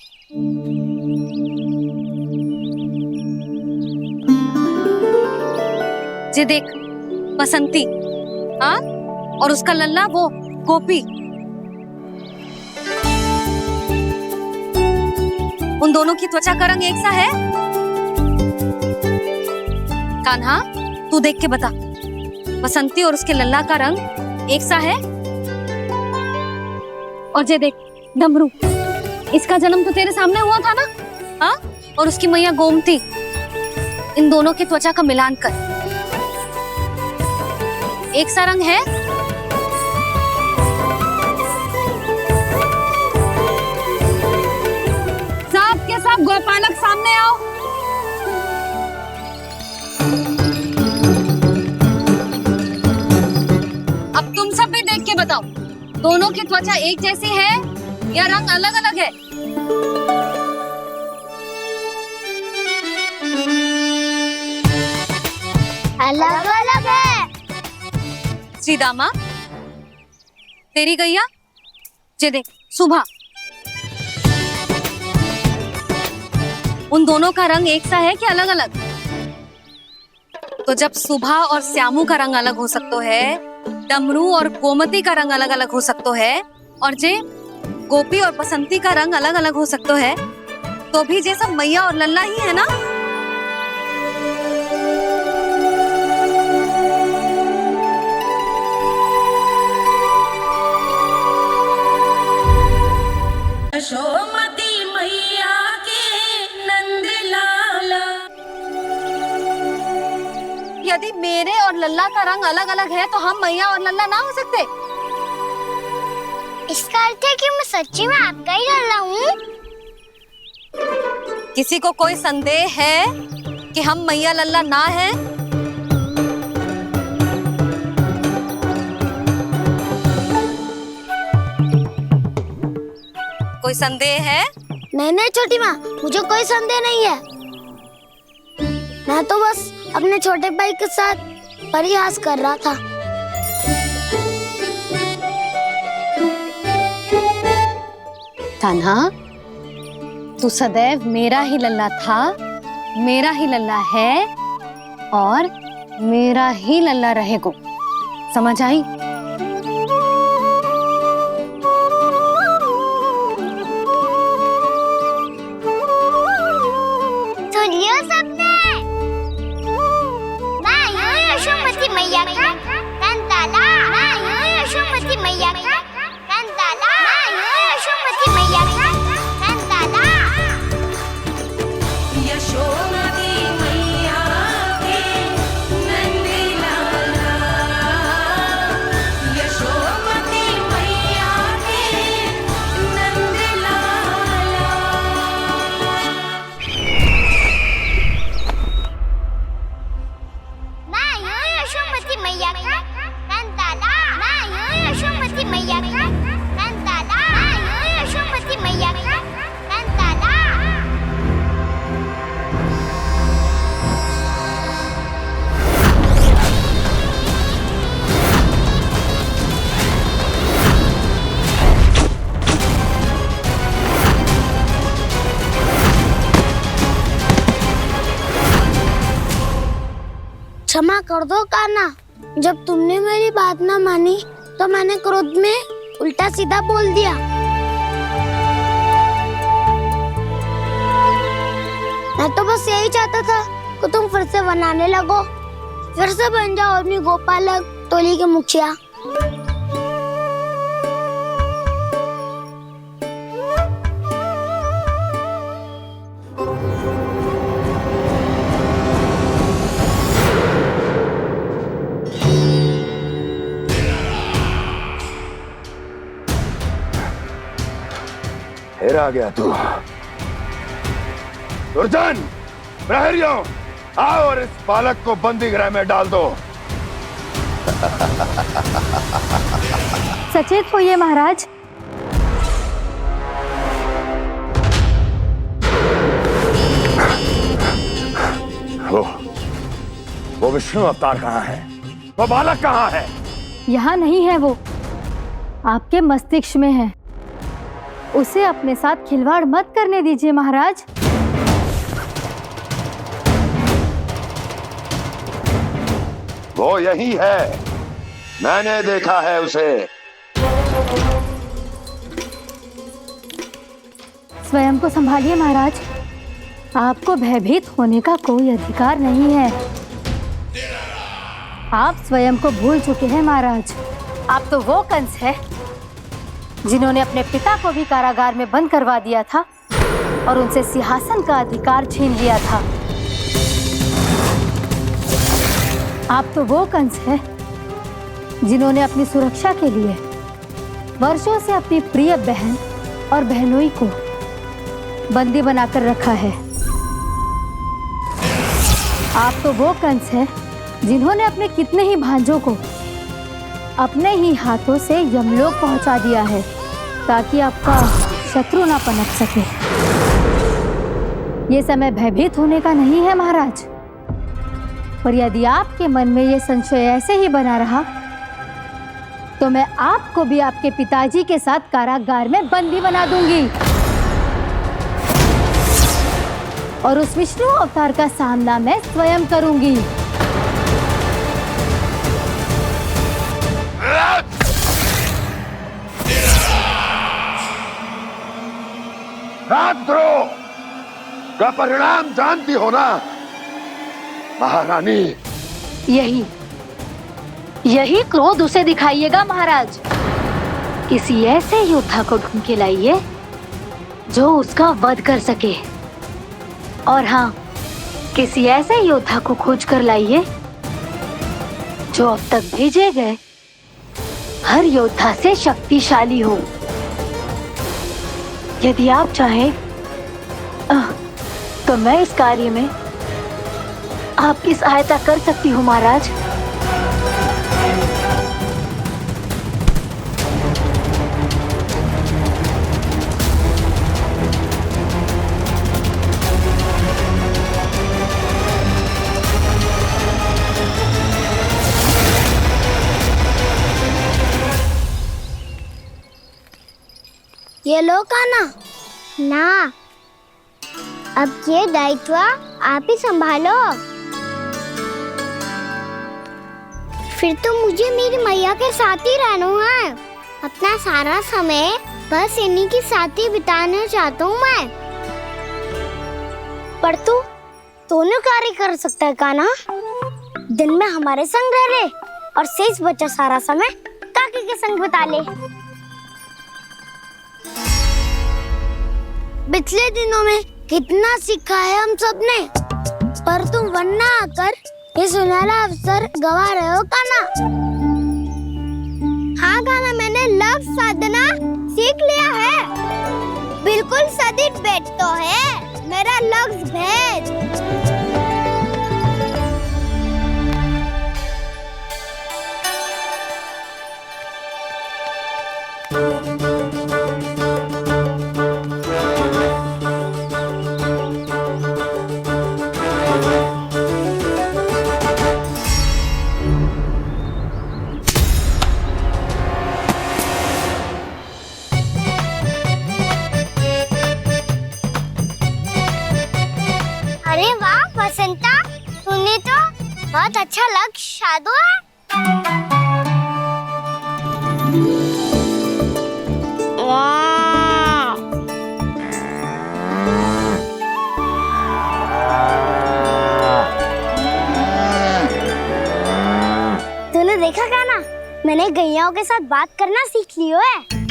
ये देख बसंती, हाँ, और उसका लल्ला वो गोपी। उन दोनों की त्वचा का रंग एक सा है? कान्हा, तू देख के बता, बसंती और उसके लल्ला का रंग एक सा है? और ये देख डमरू, इसका जन्म तो तेरे सामने हुआ था ना, हाँ? और उसकी मैया गोमती, इन दोनों की त्वचा का मिलान कर, एक सा रंग है? सब के सब गोपालक सामने आओ। अब तुम सब भी देख के बताओ, दोनों की त्वचा एक जैसी है या रंग अलग अलग है? अलग अलग है। श्रीदामा, तेरी गैया, ये देख सुभा, उन दोनों का रंग एक सा है कि अलग अलग? तो जब सुभा और श्यामू का रंग अलग हो सकता है, डमरू और गोमती का रंग अलग अलग हो सकता है, और जे गोपी और बसंती का रंग अलग अलग हो सकता है, तो भी जे सब मैया और लल्ला ही है ना? यशोमती मैया के नंद लाला। यदि मेरे और लल्ला का रंग अलग अलग है तो हम मैया और लल्ला ना हो सकते? इसका अर्थ है कि मैं सच्ची में आपका ही लल्ला हूँ। किसी को कोई संदेह है कि हम मैया लल्ला ना हैं? कोई संदेह है? नहीं छोटी माँ, मुझे कोई संदेह नहीं है। मैं तो बस अपने छोटे भाई के साथ परिहास कर रहा था। कान्हा, तू सदैव मेरा ही लल्ला था, मेरा ही लल्ला है और मेरा ही लल्ला रहेगा। समझ आई? सुनियो सबने, मैं हूँ यशोमती मैया का कंताला। मैं हूँ यशोमती मैया का कंताला। मैं हूँ यशोमती मैया का कंताला। यशोमती मैया के नंदलाला, यशोमती मैया के नंदलाला। मैं हूँ यशोमती मैया का कंताला। मैं हूँ यशोमती मैया का कंताला। मैं हूँ यशोमती मैया का कंताला। क्षमा कर दो कान्हा, जब तुमने मेरी बात ना मानी तो मैंने क्रोध में उल्टा सीधा बोल दिया। मैं तो बस यही चाहता था कि तुम फिर से बनाने लगो, फिर से बन जाओ अपनी गोपालक टोली के मुखिया। फिर आ गया तू। दुर्जन, प्रहरियों, आओ और इस बालक को बंदी गृह में डाल दो। सचेत होइए महाराज। वो विष्णु अवतार कहाँ है? वो बालक कहाँ है? यहाँ नहीं है वो, आपके मस्तिष्क में है। उसे अपने साथ खिलवाड़ मत करने दीजिए महाराज। वो यही है, मैंने देखा है उसे। स्वयं को संभालिए महाराज, आपको भयभीत होने का कोई अधिकार नहीं है। आप स्वयं को भूल चुके हैं महाराज। आप तो वो कंस है जिन्होंने अपने पिता को भी कारागार में बंद करवा दिया था और उनसे सिंहासन का अधिकार छीन लिया था। आप तो वो कंस है जिन्होंने अपनी सुरक्षा के लिए वर्षों से अपनी प्रिय बहन और बहनोई को बंदी बनाकर रखा है। आप तो वो कंस है जिन्होंने अपने कितने ही भांजों को अपने ही हाथों से यमलोक पहुंचा दिया है ताकि आपका शत्रु ना पनप सके। ये समय भयभीत होने का नहीं है महाराज, पर यदि आपके मन में ये संशय ऐसे ही बना रहा तो मैं आपको भी आपके पिताजी के साथ कारागार में बंदी बना दूंगी और उस विष्णु अवतार का सामना मैं स्वयं करूंगी। राजद्रोह का परिणाम जानती हो ना महारानी? यही क्रोध उसे दिखाइएगा महाराज। किसी ऐसे योद्धा को ढूंढ के लाइए जो उसका वध कर सके, और हाँ, किसी ऐसे योद्धा को खोज कर लाइए जो अब तक भेजे गए हर योद्धा से शक्तिशाली हो। यदि आप चाहें तो मैं इस कार्य में आपकी सहायता कर सकती हूँ महाराज। ये लो कान्हा। ना, अब ये दायित्व आप ही संभालो। फिर तो मुझे मेरी मैया के साथ ही रहना है। अपना सारा समय बस इन्हीं के साथ ही बिताना चाहता हूँ मैं। पर तू दोनों कार्य कर सकता है कान्हा। दिन में हमारे संग रह ले और शेष बचा सारा समय काकी के संग बिता ले। पिछले दिनों में कितना सीखा है हम सबने, पर तुम वरना आकर ये सुनहरा अवसर गवा रहे हो कान्हा। हाँ कान्हा, मैंने लक्ष्य साधना सीख लिया है। बिल्कुल सदित भेद तो है मेरा लक्ष्य भेद। अरे वाह बसंता, तूने तो बहुत अच्छा लक्ष्य साधा है। वाह, तूने देखा कान्हा, मैंने गैयाओं के साथ बात करना सीख लियो है।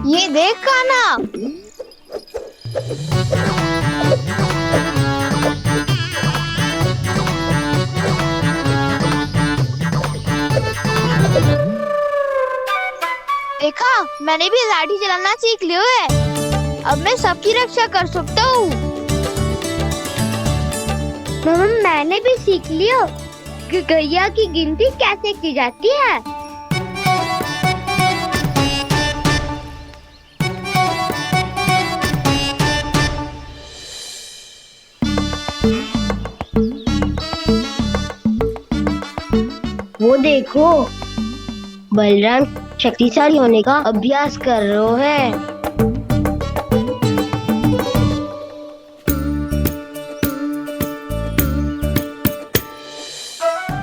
ये देख कान्हा, देखा, मैंने भी लाठी चलाना सीख लियो है। अब मैं सबकी रक्षा कर सकता हूँ। मैंने भी सीख लियो कि गैया की गिनती कैसे की जाती है। वो देखो, बलराम शक्तिशाली होने का अभ्यास कर रहे हैं।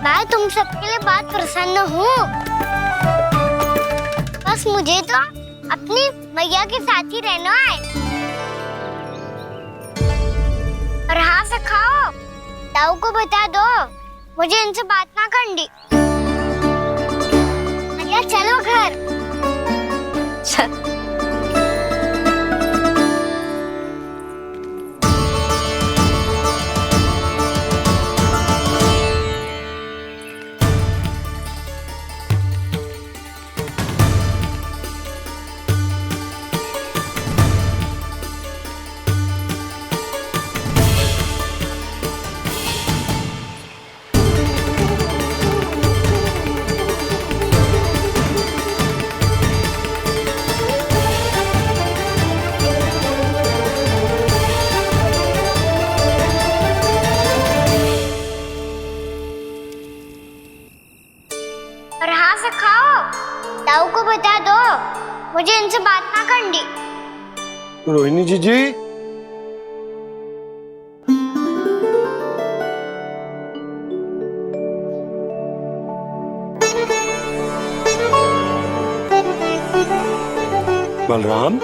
मैं तुम सबके लिए बहुत प्रसन्न हूँ। बस मुझे तो अपनी मैया के साथ ही रहना है। और हाँ से खाओ, ताऊ को बता दो मुझे इनसे बात ना करनी। चलो घर। ताऊ को बता दो मुझे इनसे बात ना करनी। रोहिणी जी बलराम,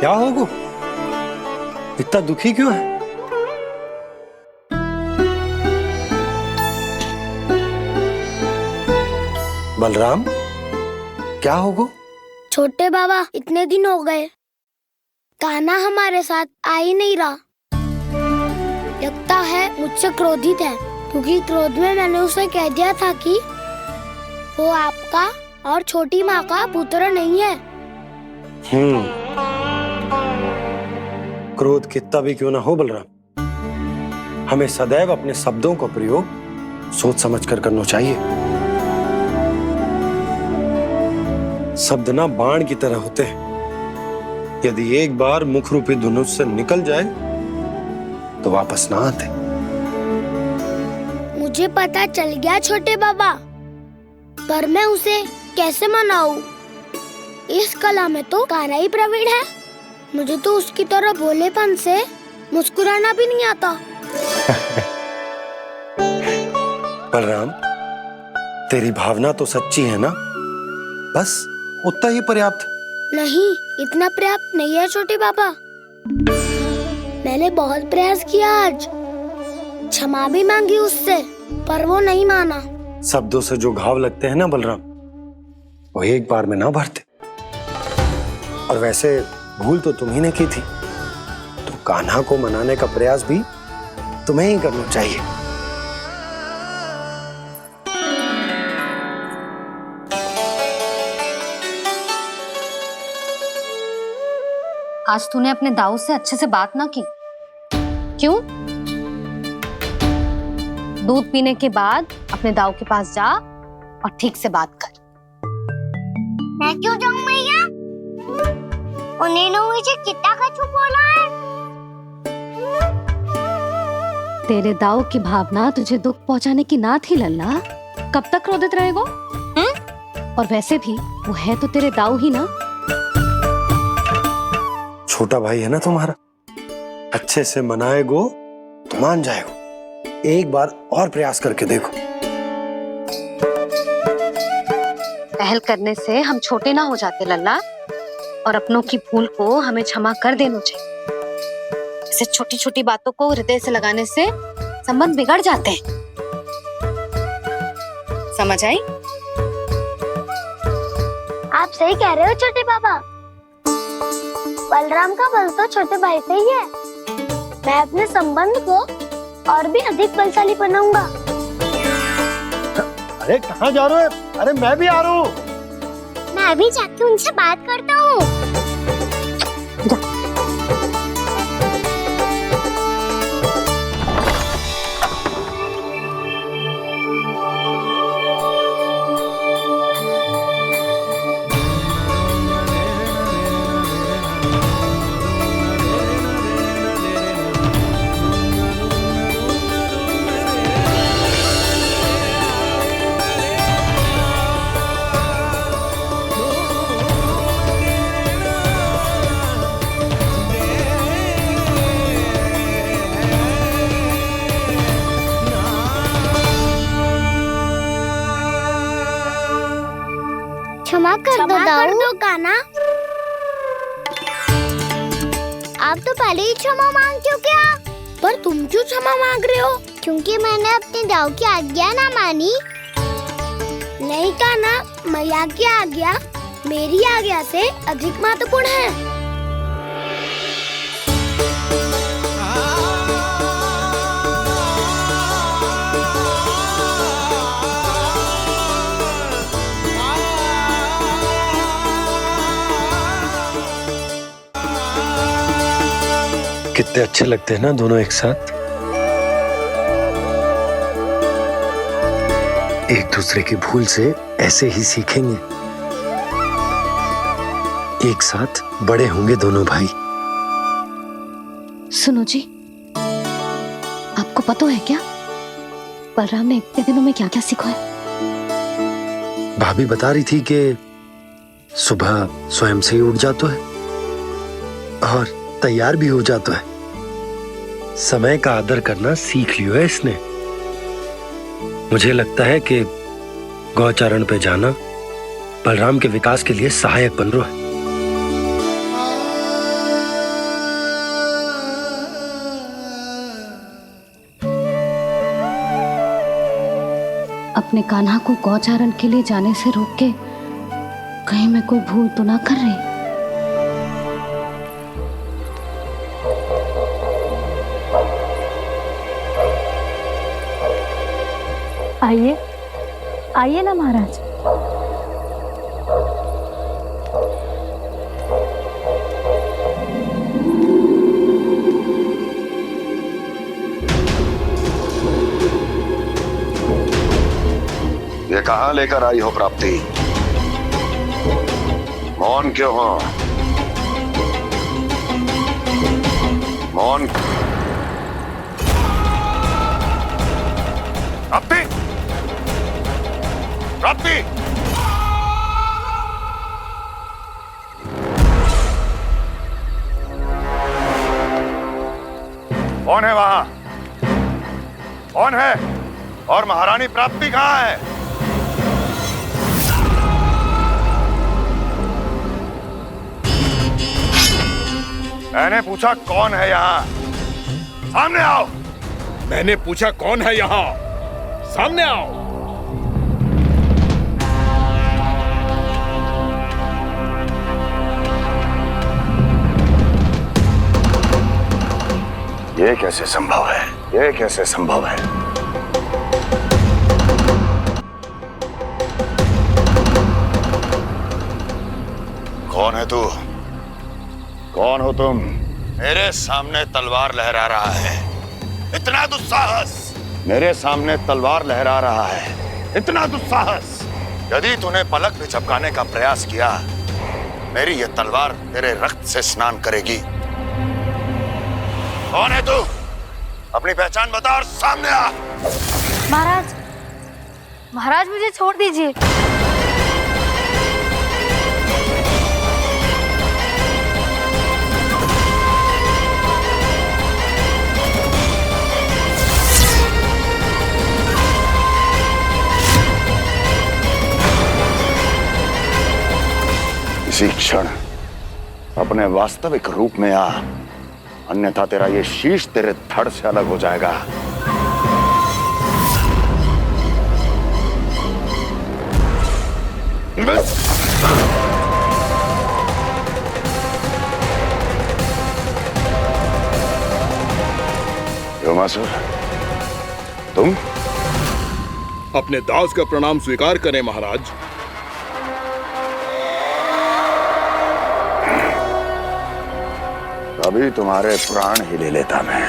क्या होगा? इतना दुखी क्यों है? बलराम, क्या होगा? छोटे बाबा, इतने दिन हो गए कान्हा हमारे साथ आ ही नहीं रहा। लगता है मुझसे क्रोधित है, क्योंकि क्रोध में मैंने उसे कह दिया था कि वो आपका और छोटी माँ का पुत्र नहीं है। क्रोध कितना भी क्यों ना हो बलराम, हमें सदैव अपने शब्दों का प्रयोग सोच समझकर करना चाहिए। शब्द ना बाण की तरह होते हैं, यदि एक बार मुख रूपी धनुष से निकल जाए तो वापस ना आते। मुझे पता चल गया छोटे बाबा, पर मैं उसे कैसे मनाऊं? इस कला में तो कान्हा ही प्रवीण है। मुझे तो उसकी तरह भोलेपन से मुस्कुराना भी नहीं आता। बलराम, तेरी भावना तो सच्ची है ना, बस उतना ही पर्याप्त। नहीं, इतना पर्याप्त नहीं है छोटे बाबा। मैंने बहुत प्रयास किया आज, क्षमा भी मांगी उससे, पर वो नहीं माना। शब्दों से जो घाव लगते हैं ना बलराम, वो एक बार में ना भरते। और वैसे भूल तो तुम्ही ने की थी, तो कान्हा को मनाने का प्रयास भी तुम्हें ही करना चाहिए। आज तूने अपने दाऊ से अच्छे से बात ना की, क्यों? दूध पीने के बाद अपने दाऊ के पास जा और ठीक से बात कर। मैं क्यों जाऊं मैया? उन्हें मुझे कितना कछु बोला है। तेरे दाऊ की भावना तुझे दुख पहुंचाने की ना थी लल्ला, कब तक क्रोधित रहेगो? और वैसे भी वो है तो तेरे दाऊ ही ना। छोटा भाई है ना तुम्हारा, अच्छे से मनाएगो तो मान जाएगो। एक बार और प्रयास करके देखो। पहल करने से हम छोटे ना हो जाते लल्ला, और अपनों की भूल को हमें क्षमा कर देना चाहिए। ऐसे छोटी छोटी बातों को हृदय से लगाने से संबंध बिगड़ जाते हैं। समझ आई? आप सही कह रहे हो छोटे बाबा। बलराम का बल तो छोटे भाई से ही है। मैं अपने संबंध को और भी अधिक बलशाली बनाऊंगा। अरे कहाँ जा रहे हो? अरे मैं भी आ रहा हूँ। मैं भी जाके उनसे बात करता हूँ। क्षमा कर दो कान्हा। आप तो पहले ही क्षमा मांगते हो क्या? पर तुम क्यों क्षमा मांग रहे हो? क्योंकि मैंने अपने दाऊ की आज्ञा ना मानी। नहीं कान्हा, मैया की आज्ञा मेरी आज्ञा से अधिक महत्वपूर्ण है। कितने अच्छे लगते हैं ना दोनों एक साथ। एक दूसरे की भूल से ऐसे ही सीखेंगे। एक साथ बड़े होंगे दोनों भाई। सुनो जी, आपको पता है क्या बलराम ने इतने दिनों में क्या क्या सीखा है? भाभी बता रही थी कि सुबह स्वयं से ही उठ जाता है और तैयार भी हो जाता है। समय का आदर करना सीख लियो है इसने। मुझे लगता है कि गौचारण पे जाना बलराम के विकास के लिए सहायक बन रहा है। अपने कान्हा को गौचारण के लिए जाने से रोक के कहीं मैं कोई भूल तो ना कर रही? आइए आइए ना महाराज। कहां लेकर आई हो प्राप्ति? मौन क्यों हो? मौन? प्राप्ति! प्राप्ति! कौन है वहां? कौन है? और महारानी प्राप्ति कहां है? मैंने पूछा कौन है यहाँ? सामने आओ। मैंने पूछा कौन है यहाँ? सामने आओ। ये कैसे संभव है? ये कैसे संभव है? कौन है तू? कौन हो तुम? मेरे सामने तलवार लहरा रहा है। इतना दुस्साहस! मेरे सामने तलवार लहरा रहा है। इतना दुस्साहस! यदि तूने पलक भी झपकाने का प्रयास किया, मेरी ये तलवार तेरे रक्त से स्नान करेगी। कौन है तू? अपनी पहचान बता और सामने आ। महाराज, महाराज मुझे छोड़ दीजिए। इसी क्षण अपने वास्तविक रूप में आ, अन्यथा तेरा ये शीश तेरे धड़ से अलग हो जाएगा। व्योमासुर, तुम? अपने दास का प्रणाम स्वीकार करें महाराज। अभी तुम्हारे प्राण ही ले लेता मैं।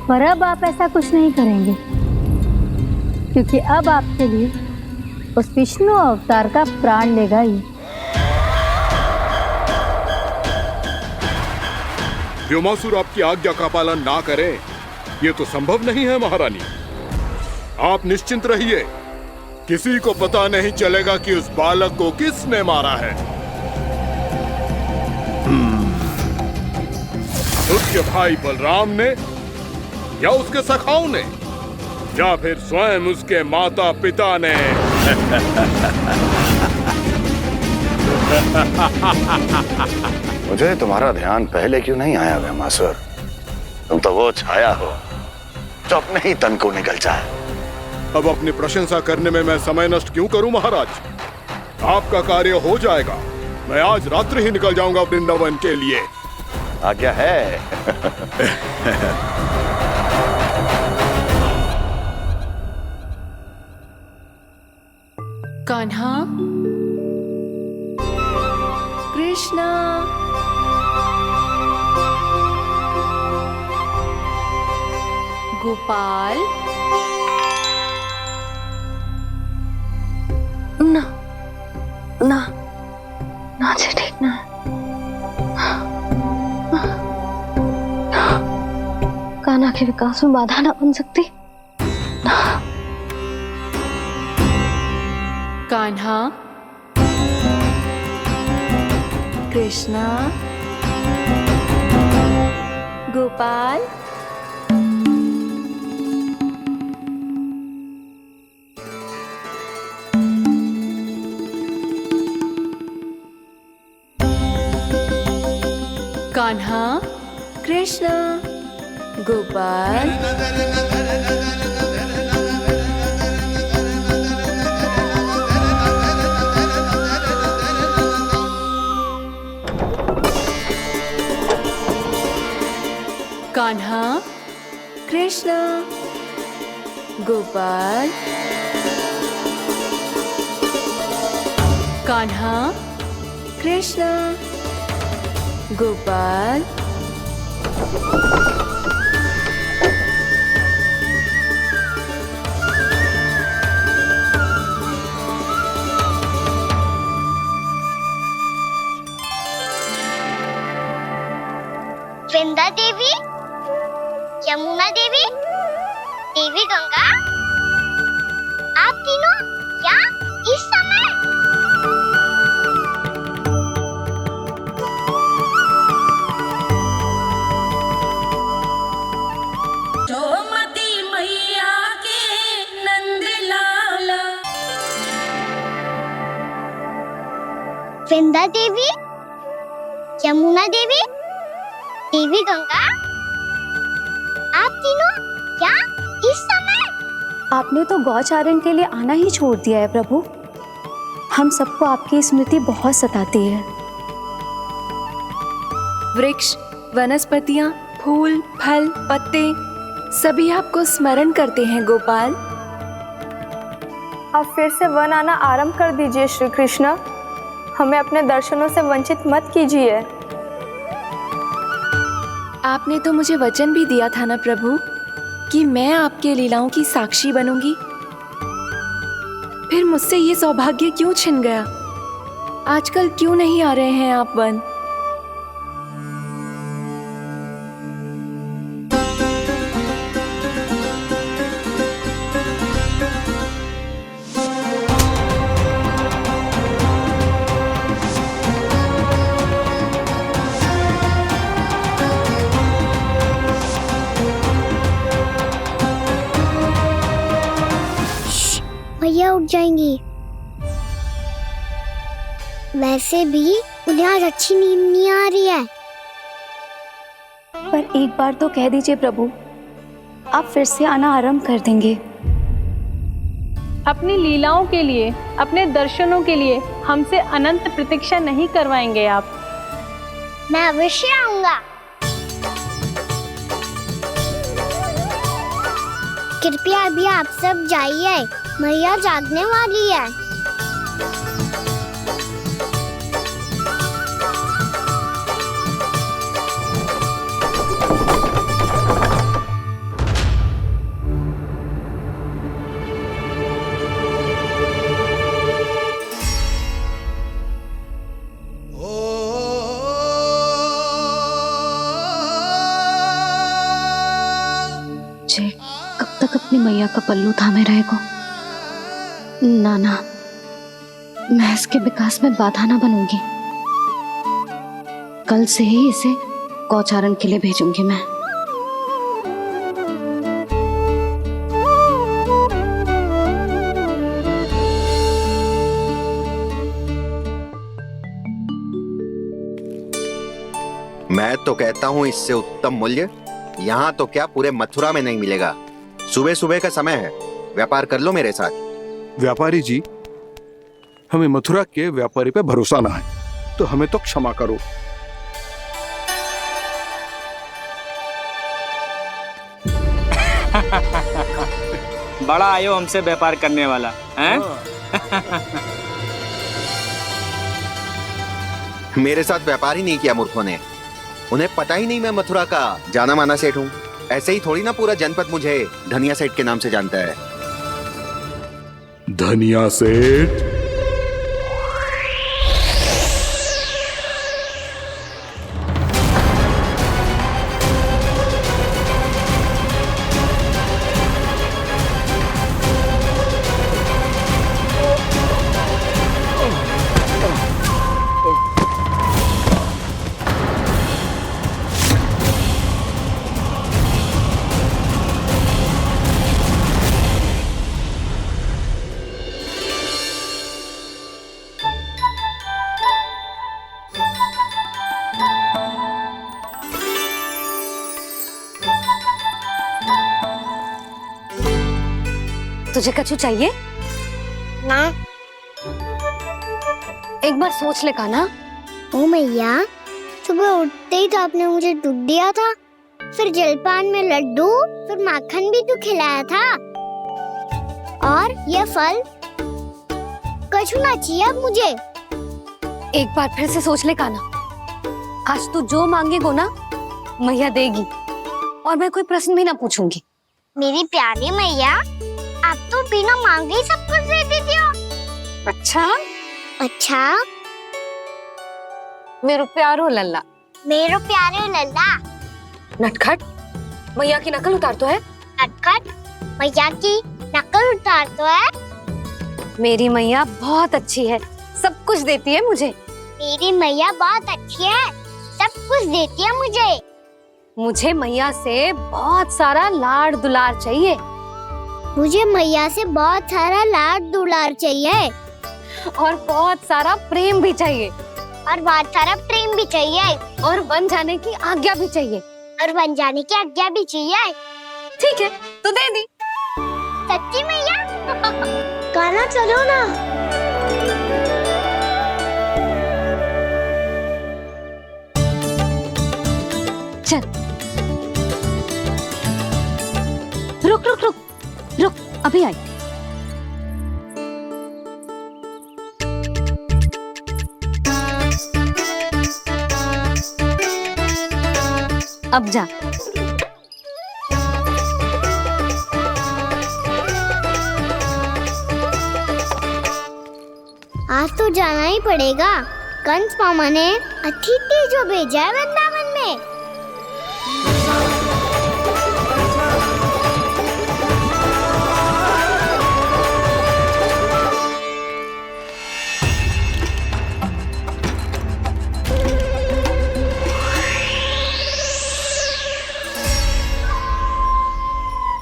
पर अब आप ऐसा कुछ नहीं करेंगे, क्योंकि अब आपके लिए उस विष्णु अवतार का प्राण लेगा ही। व्योमासुर आपकी आज्ञा का पालन ना करे, ये तो संभव नहीं है महारानी। आप निश्चिंत रहिए, किसी को पता नहीं चलेगा कि उस बालक को किसने मारा है। उसके भाई बलराम ने, या उसके सखाओं ने, या फिर स्वयं उसके माता पिता ने। मुझे तुम्हारा ध्यान पहले क्यों नहीं आया व्योमासुर? तुम तो वो छाया हो जो अपने ही तन को निगल जाए। अब अपनी प्रशंसा करने में मैं समय नष्ट क्यों करूं महाराज? आपका कार्य हो जाएगा। मैं आज रात्रि ही निकल जाऊंगा वृंदावन के लिए। आज्ञा है। कान्हा, कृष्णा, गोपाल। ना ना ना जी, ठीक ना। कान्हा के विकास में बाधा ना बन सकती। कान्हा, कृष्णा, गोपाल। कान्हा, कृष्णा, गोपाल। कान्हा, कृष्णा, गोपाल। कान्हा, कृष्णा, गोपाल। वृंदा देवी, यमुना देवी, देवी गंगा, आप तीनों क्या इस समय? गोमती मैया के नंद लाला। वृंदा देवी, यमुना देवी, देवी गंगा, आप तीनों क्या इस समय? आपने तो गौचारण के लिए आना ही छोड़ दिया है प्रभु। हम सबको आपकी स्मृति बहुत सताती है। वृक्ष, वनस्पतियां, फूल, फल, पत्ते सभी आपको स्मरण करते हैं गोपाल। अब फिर से वन आना आरंभ कर दीजिए श्री कृष्ण। हमें अपने दर्शनों से वंचित मत कीजिए। आपने तो मुझे वचन भी दिया था ना प्रभु कि मैं आपके लीलाओं की साक्षी बनूंगी। फिर मुझसे ये सौभाग्य क्यों छिन गया? आजकल क्यों नहीं आ रहे हैं आप वन? भैया उठ जाएंगी। वैसे भी उन्हें आज अच्छी नींद नहीं आ रही है। पर एक बार तो कह दीजिए प्रभु, आप फिर से आना आरंभ कर देंगे। अपनी लीलाओं के लिए, अपने दर्शनों के लिए हमसे अनंत प्रतीक्षा नहीं करवाएंगे आप? मैं अवश्य आऊंगा। कृपया अभी आप सब जाइए, मैया जागने वाली है। जे कब तक अपनी मैया का पल्लू थामे रहेगा? ना ना, मैं इसके विकास में बाधा ना बनूंगी। कल से ही इसे गौचारण के लिए भेजूंगी मैं। मैं तो कहता हूँ इससे उत्तम मूल्य यहाँ तो क्या पूरे मथुरा में नहीं मिलेगा। सुबह सुबह का समय है, व्यापार कर लो मेरे साथ। व्यापारी जी, हमें मथुरा के व्यापारी पे भरोसा ना है, तो हमें तो क्षमा करो। बड़ा आयो हमसे व्यापार करने वाला हैं? मेरे साथ व्यापार ही नहीं किया मूर्खों ने। उन्हें पता ही नहीं मैं मथुरा का जाना माना सेठ हूँ। ऐसे ही थोड़ी ना पूरा जनपद मुझे धनिया सेठ के नाम से जानता है। धनिया सेठ? तुझे कछु चाहिए? ना। एक बार सोच ले कान्हा। ओ मैया, सुबह उठते ही तो आपने मुझे दूध दिया था, फिर जलपान में लड्डू, फिर माखन भी तो खिलाया था, और ये फल कछु ना चाहिए अब मुझे। एक बार फिर से सोच ले कान्हा। आज तू जो मांगेगो ना, मैया देगी, और मैं कोई प्रश्न भी ना पूछूंगी। मेरी प्यारी मैया, आप तो बिना मांगे ही सब कुछ दे देती हो। अच्छा? अच्छा? मेरो प्यारो लल्ला। मेरो प्यारे लल्ला, नटखट, मैया की नकल उतार तो है। नटखट, मैया की नकल उतार तो है। मेरी मैया बहुत अच्छी है, सब कुछ देती है मुझे। मेरी मैया बहुत अच्छी है, सब कुछ देती है मुझे। मुझे मैया से बहुत सारा लाड दुलार चाहिए। मुझे मैया से बहुत सारा लाड दुलार चाहिए। और बहुत सारा प्रेम भी चाहिए। और बहुत सारा प्रेम भी चाहिए। और बन जाने की आज्ञा भी चाहिए। और बन जाने की आज्ञा भी चाहिए। ठीक है, तो दे दी। सच्ची मैया? गाना चलो ना। चल, रुक रुक रुक रुक, अभी आई। अब जा। आज तो जाना ही पड़ेगा। कंस मामा ने अतिथि जो भेजा है वृंदावन में।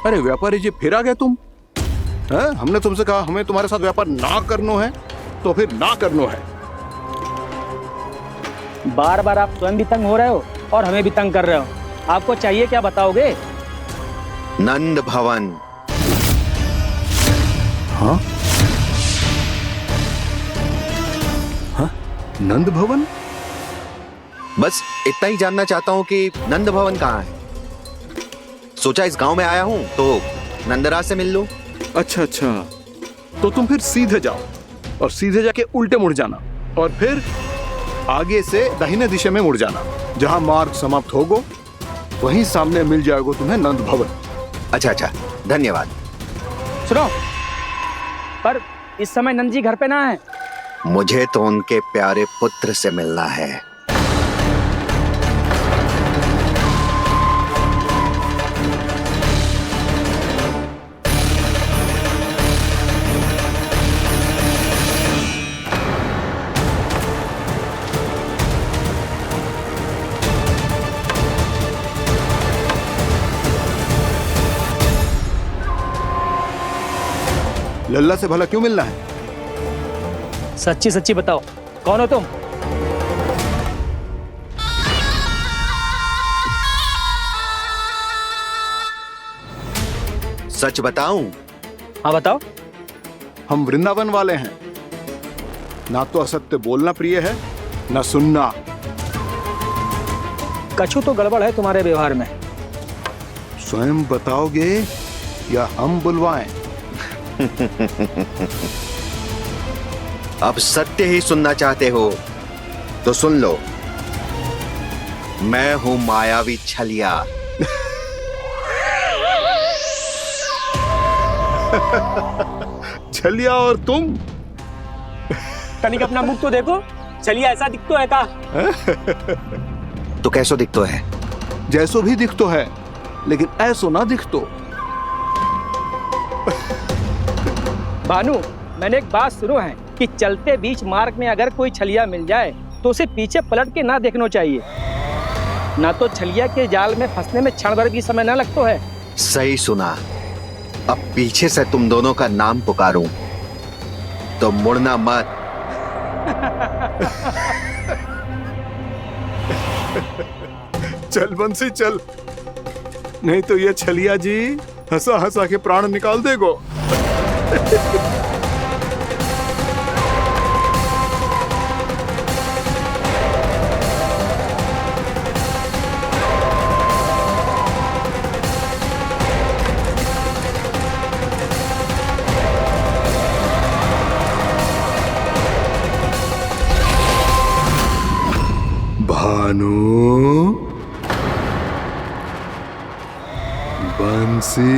अरे व्यापारी जी, फिर आ गए तुम? हैं? हमने तुमसे कहा हमें तुम्हारे साथ व्यापार ना करनो है, तो फिर ना करनो है। बार बार आप स्वयं भी तंग हो रहे हो और हमें भी तंग कर रहे हो। आपको चाहिए क्या, बताओगे? नंद भवन। हाँ? हाँ? नंद भवन? बस इतना ही जानना चाहता हूँ कि नंद भवन कहाँ है। सोचा इस गांव में आया हूँ तो नंदराज से मिल लूं। अच्छा अच्छा, तो तुम फिर सीधे जाओ और सीधे जाके उल्टे मुड़ जाना और फिर आगे से दाहिने दिशा में मुड़ जाना। जहाँ मार्ग समाप्त होगो वहीं सामने मिल जाएगा तुम्हें नंद भवन। अच्छा अच्छा, धन्यवाद। सुनो, पर इस समय नंद जी घर पे ना है। मुझे तो उनके प्यारे पुत्र से मिलना है। लल्ला से भला क्यों मिलना है? सच्ची सच्ची बताओ, कौन हो तुम? सच बताऊं? हाँ बताओ। हम वृंदावन वाले हैं। ना तो असत्य बोलना प्रिय है, ना सुनना। कछु तो गड़बड़ है तुम्हारे व्यवहार में। स्वयं बताओगे या हम बुलवाएं? अब सत्य ही सुनना चाहते हो तो सुन लो। मैं हूं मायावी छलिया। छलिया और तुम? तनिक अपना मुख तो देखो, छलिया ऐसा दिखतो है का? तो कैसो दिखतो है? जैसो भी दिखतो है, लेकिन ऐसो ना दिखतो। भानु, मैंने एक बात सुनो है कि चलते बीच मार्ग में अगर कोई छलिया मिल जाए तो उसे पीछे पलट के ना देखना चाहिए, ना तो छलिया के जाल में फंसने में क्षण भर भी समय ना लगता है। सही सुना। अब पीछे से तुम दोनों का नाम पुकारूं तो मुड़ना मत। चल बंसी चल, नहीं तो ये छलिया जी हंसा हंसा के प्राण निकाल देगो। भानु, बंसी।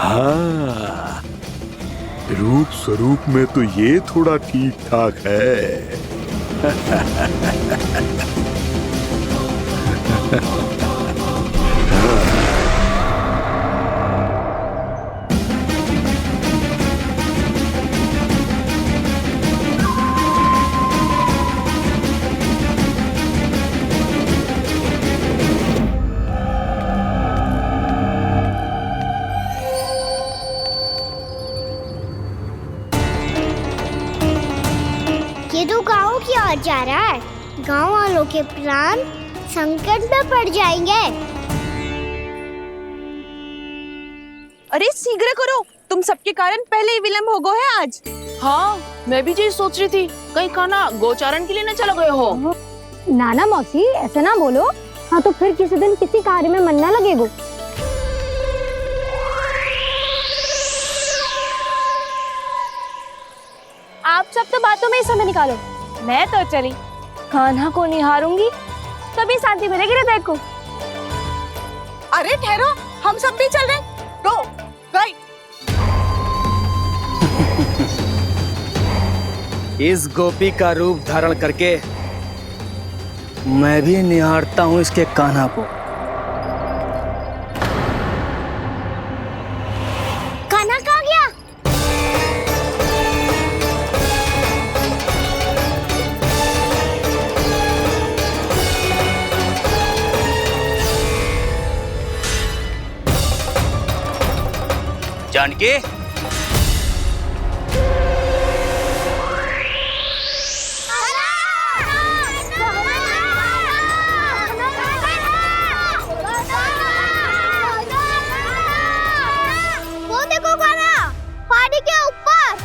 हाँ, रूप स्वरूप में तो ये थोड़ा ठीक ठाक है। ये तो गाँव की ओर जा रहा है। गाँव वालों के प्राण संकट में पड़ जाएंगे। अरे शीघ्र करो, तुम सबके कारण पहले ही विलंब हो गया है आज। हाँ, मैं भी यही सोच रही थी, कहीं कान्हा गोचारण के लिए न चला गए हो। नाना मौसी ऐसे ना बोलो। हाँ तो फिर किसी दिन किसी कार्य में मन ना लगेगा। आप सब तो बातों में ही समय निकालो। मैं तो चली, कान्हा को निहारूंगी तभी शांति मिलेगी हृदय को। अरे ठहरो, हम सब भी चल रहे। रो गई। इस गोपी का रूप धारण करके मैं भी निहारता हूँ इसके कान्हा को। कान्हा कहाँ गया? जानकी, वो देखो कान्हा, पहाड़ी के ऊपर।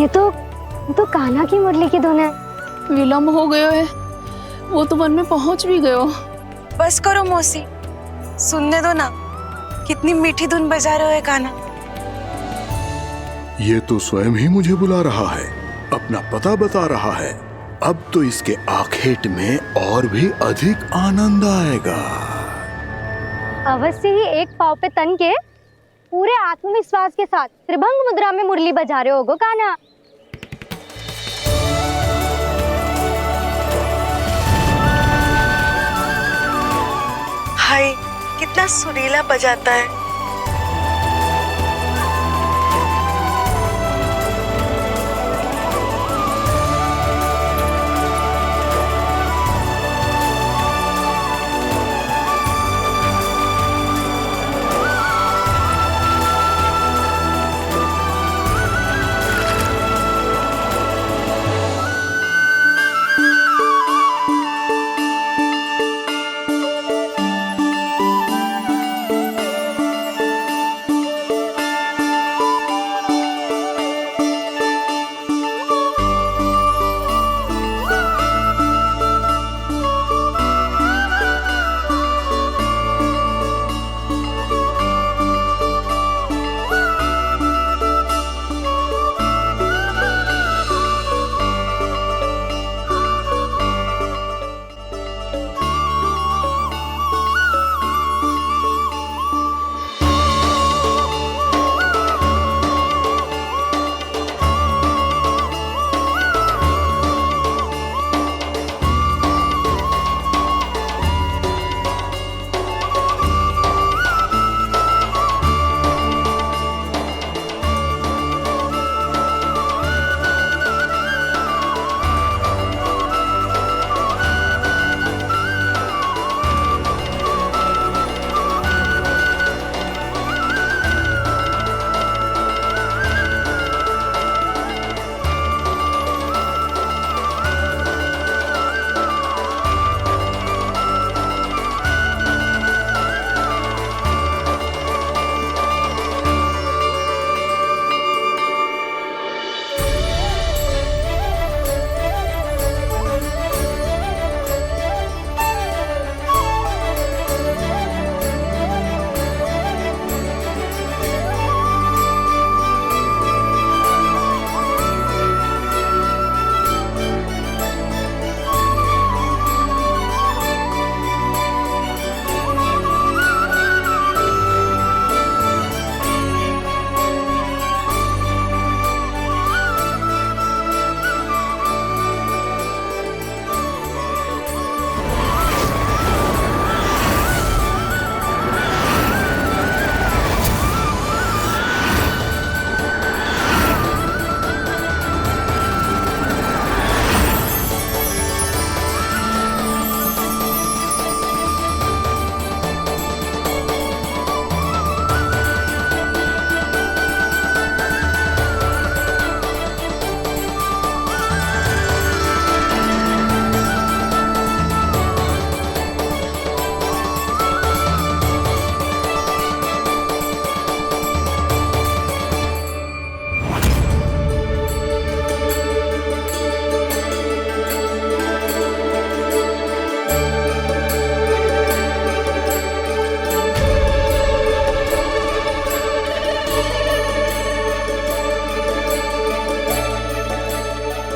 ये तो कान्हा की मुरली की धुन है। विलंब हो गयो है, वो तो वन में पहुंच भी गयो। बस करो मौसी, सुनने दो ना, कितनी मीठी धुन बजा रहे हो कान्हा। ये तो स्वयं ही मुझे बुला रहा है, अपना पता बता रहा है। अब तो इसके आखेट में और भी अधिक आनंद आएगा। अवश्य ही एक पाव पे तन के पूरे आत्मविश्वास के साथ त्रिभंग मुद्रा में मुरली बजा रहे होगो कान्हा। हाय, कितना सुरीला बजाता है।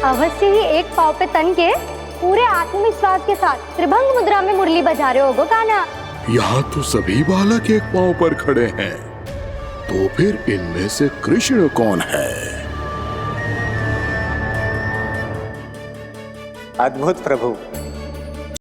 अवश्य ही एक पाव पे तन के पूरे आत्मविश्वास के साथ त्रिभंग मुद्रा में मुरली बजा रहे होगो कान्हा। यहाँ तो सभी बालक एक पांव पर खड़े हैं, तो फिर इनमें से कृष्ण कौन है? अद्भुत प्रभु,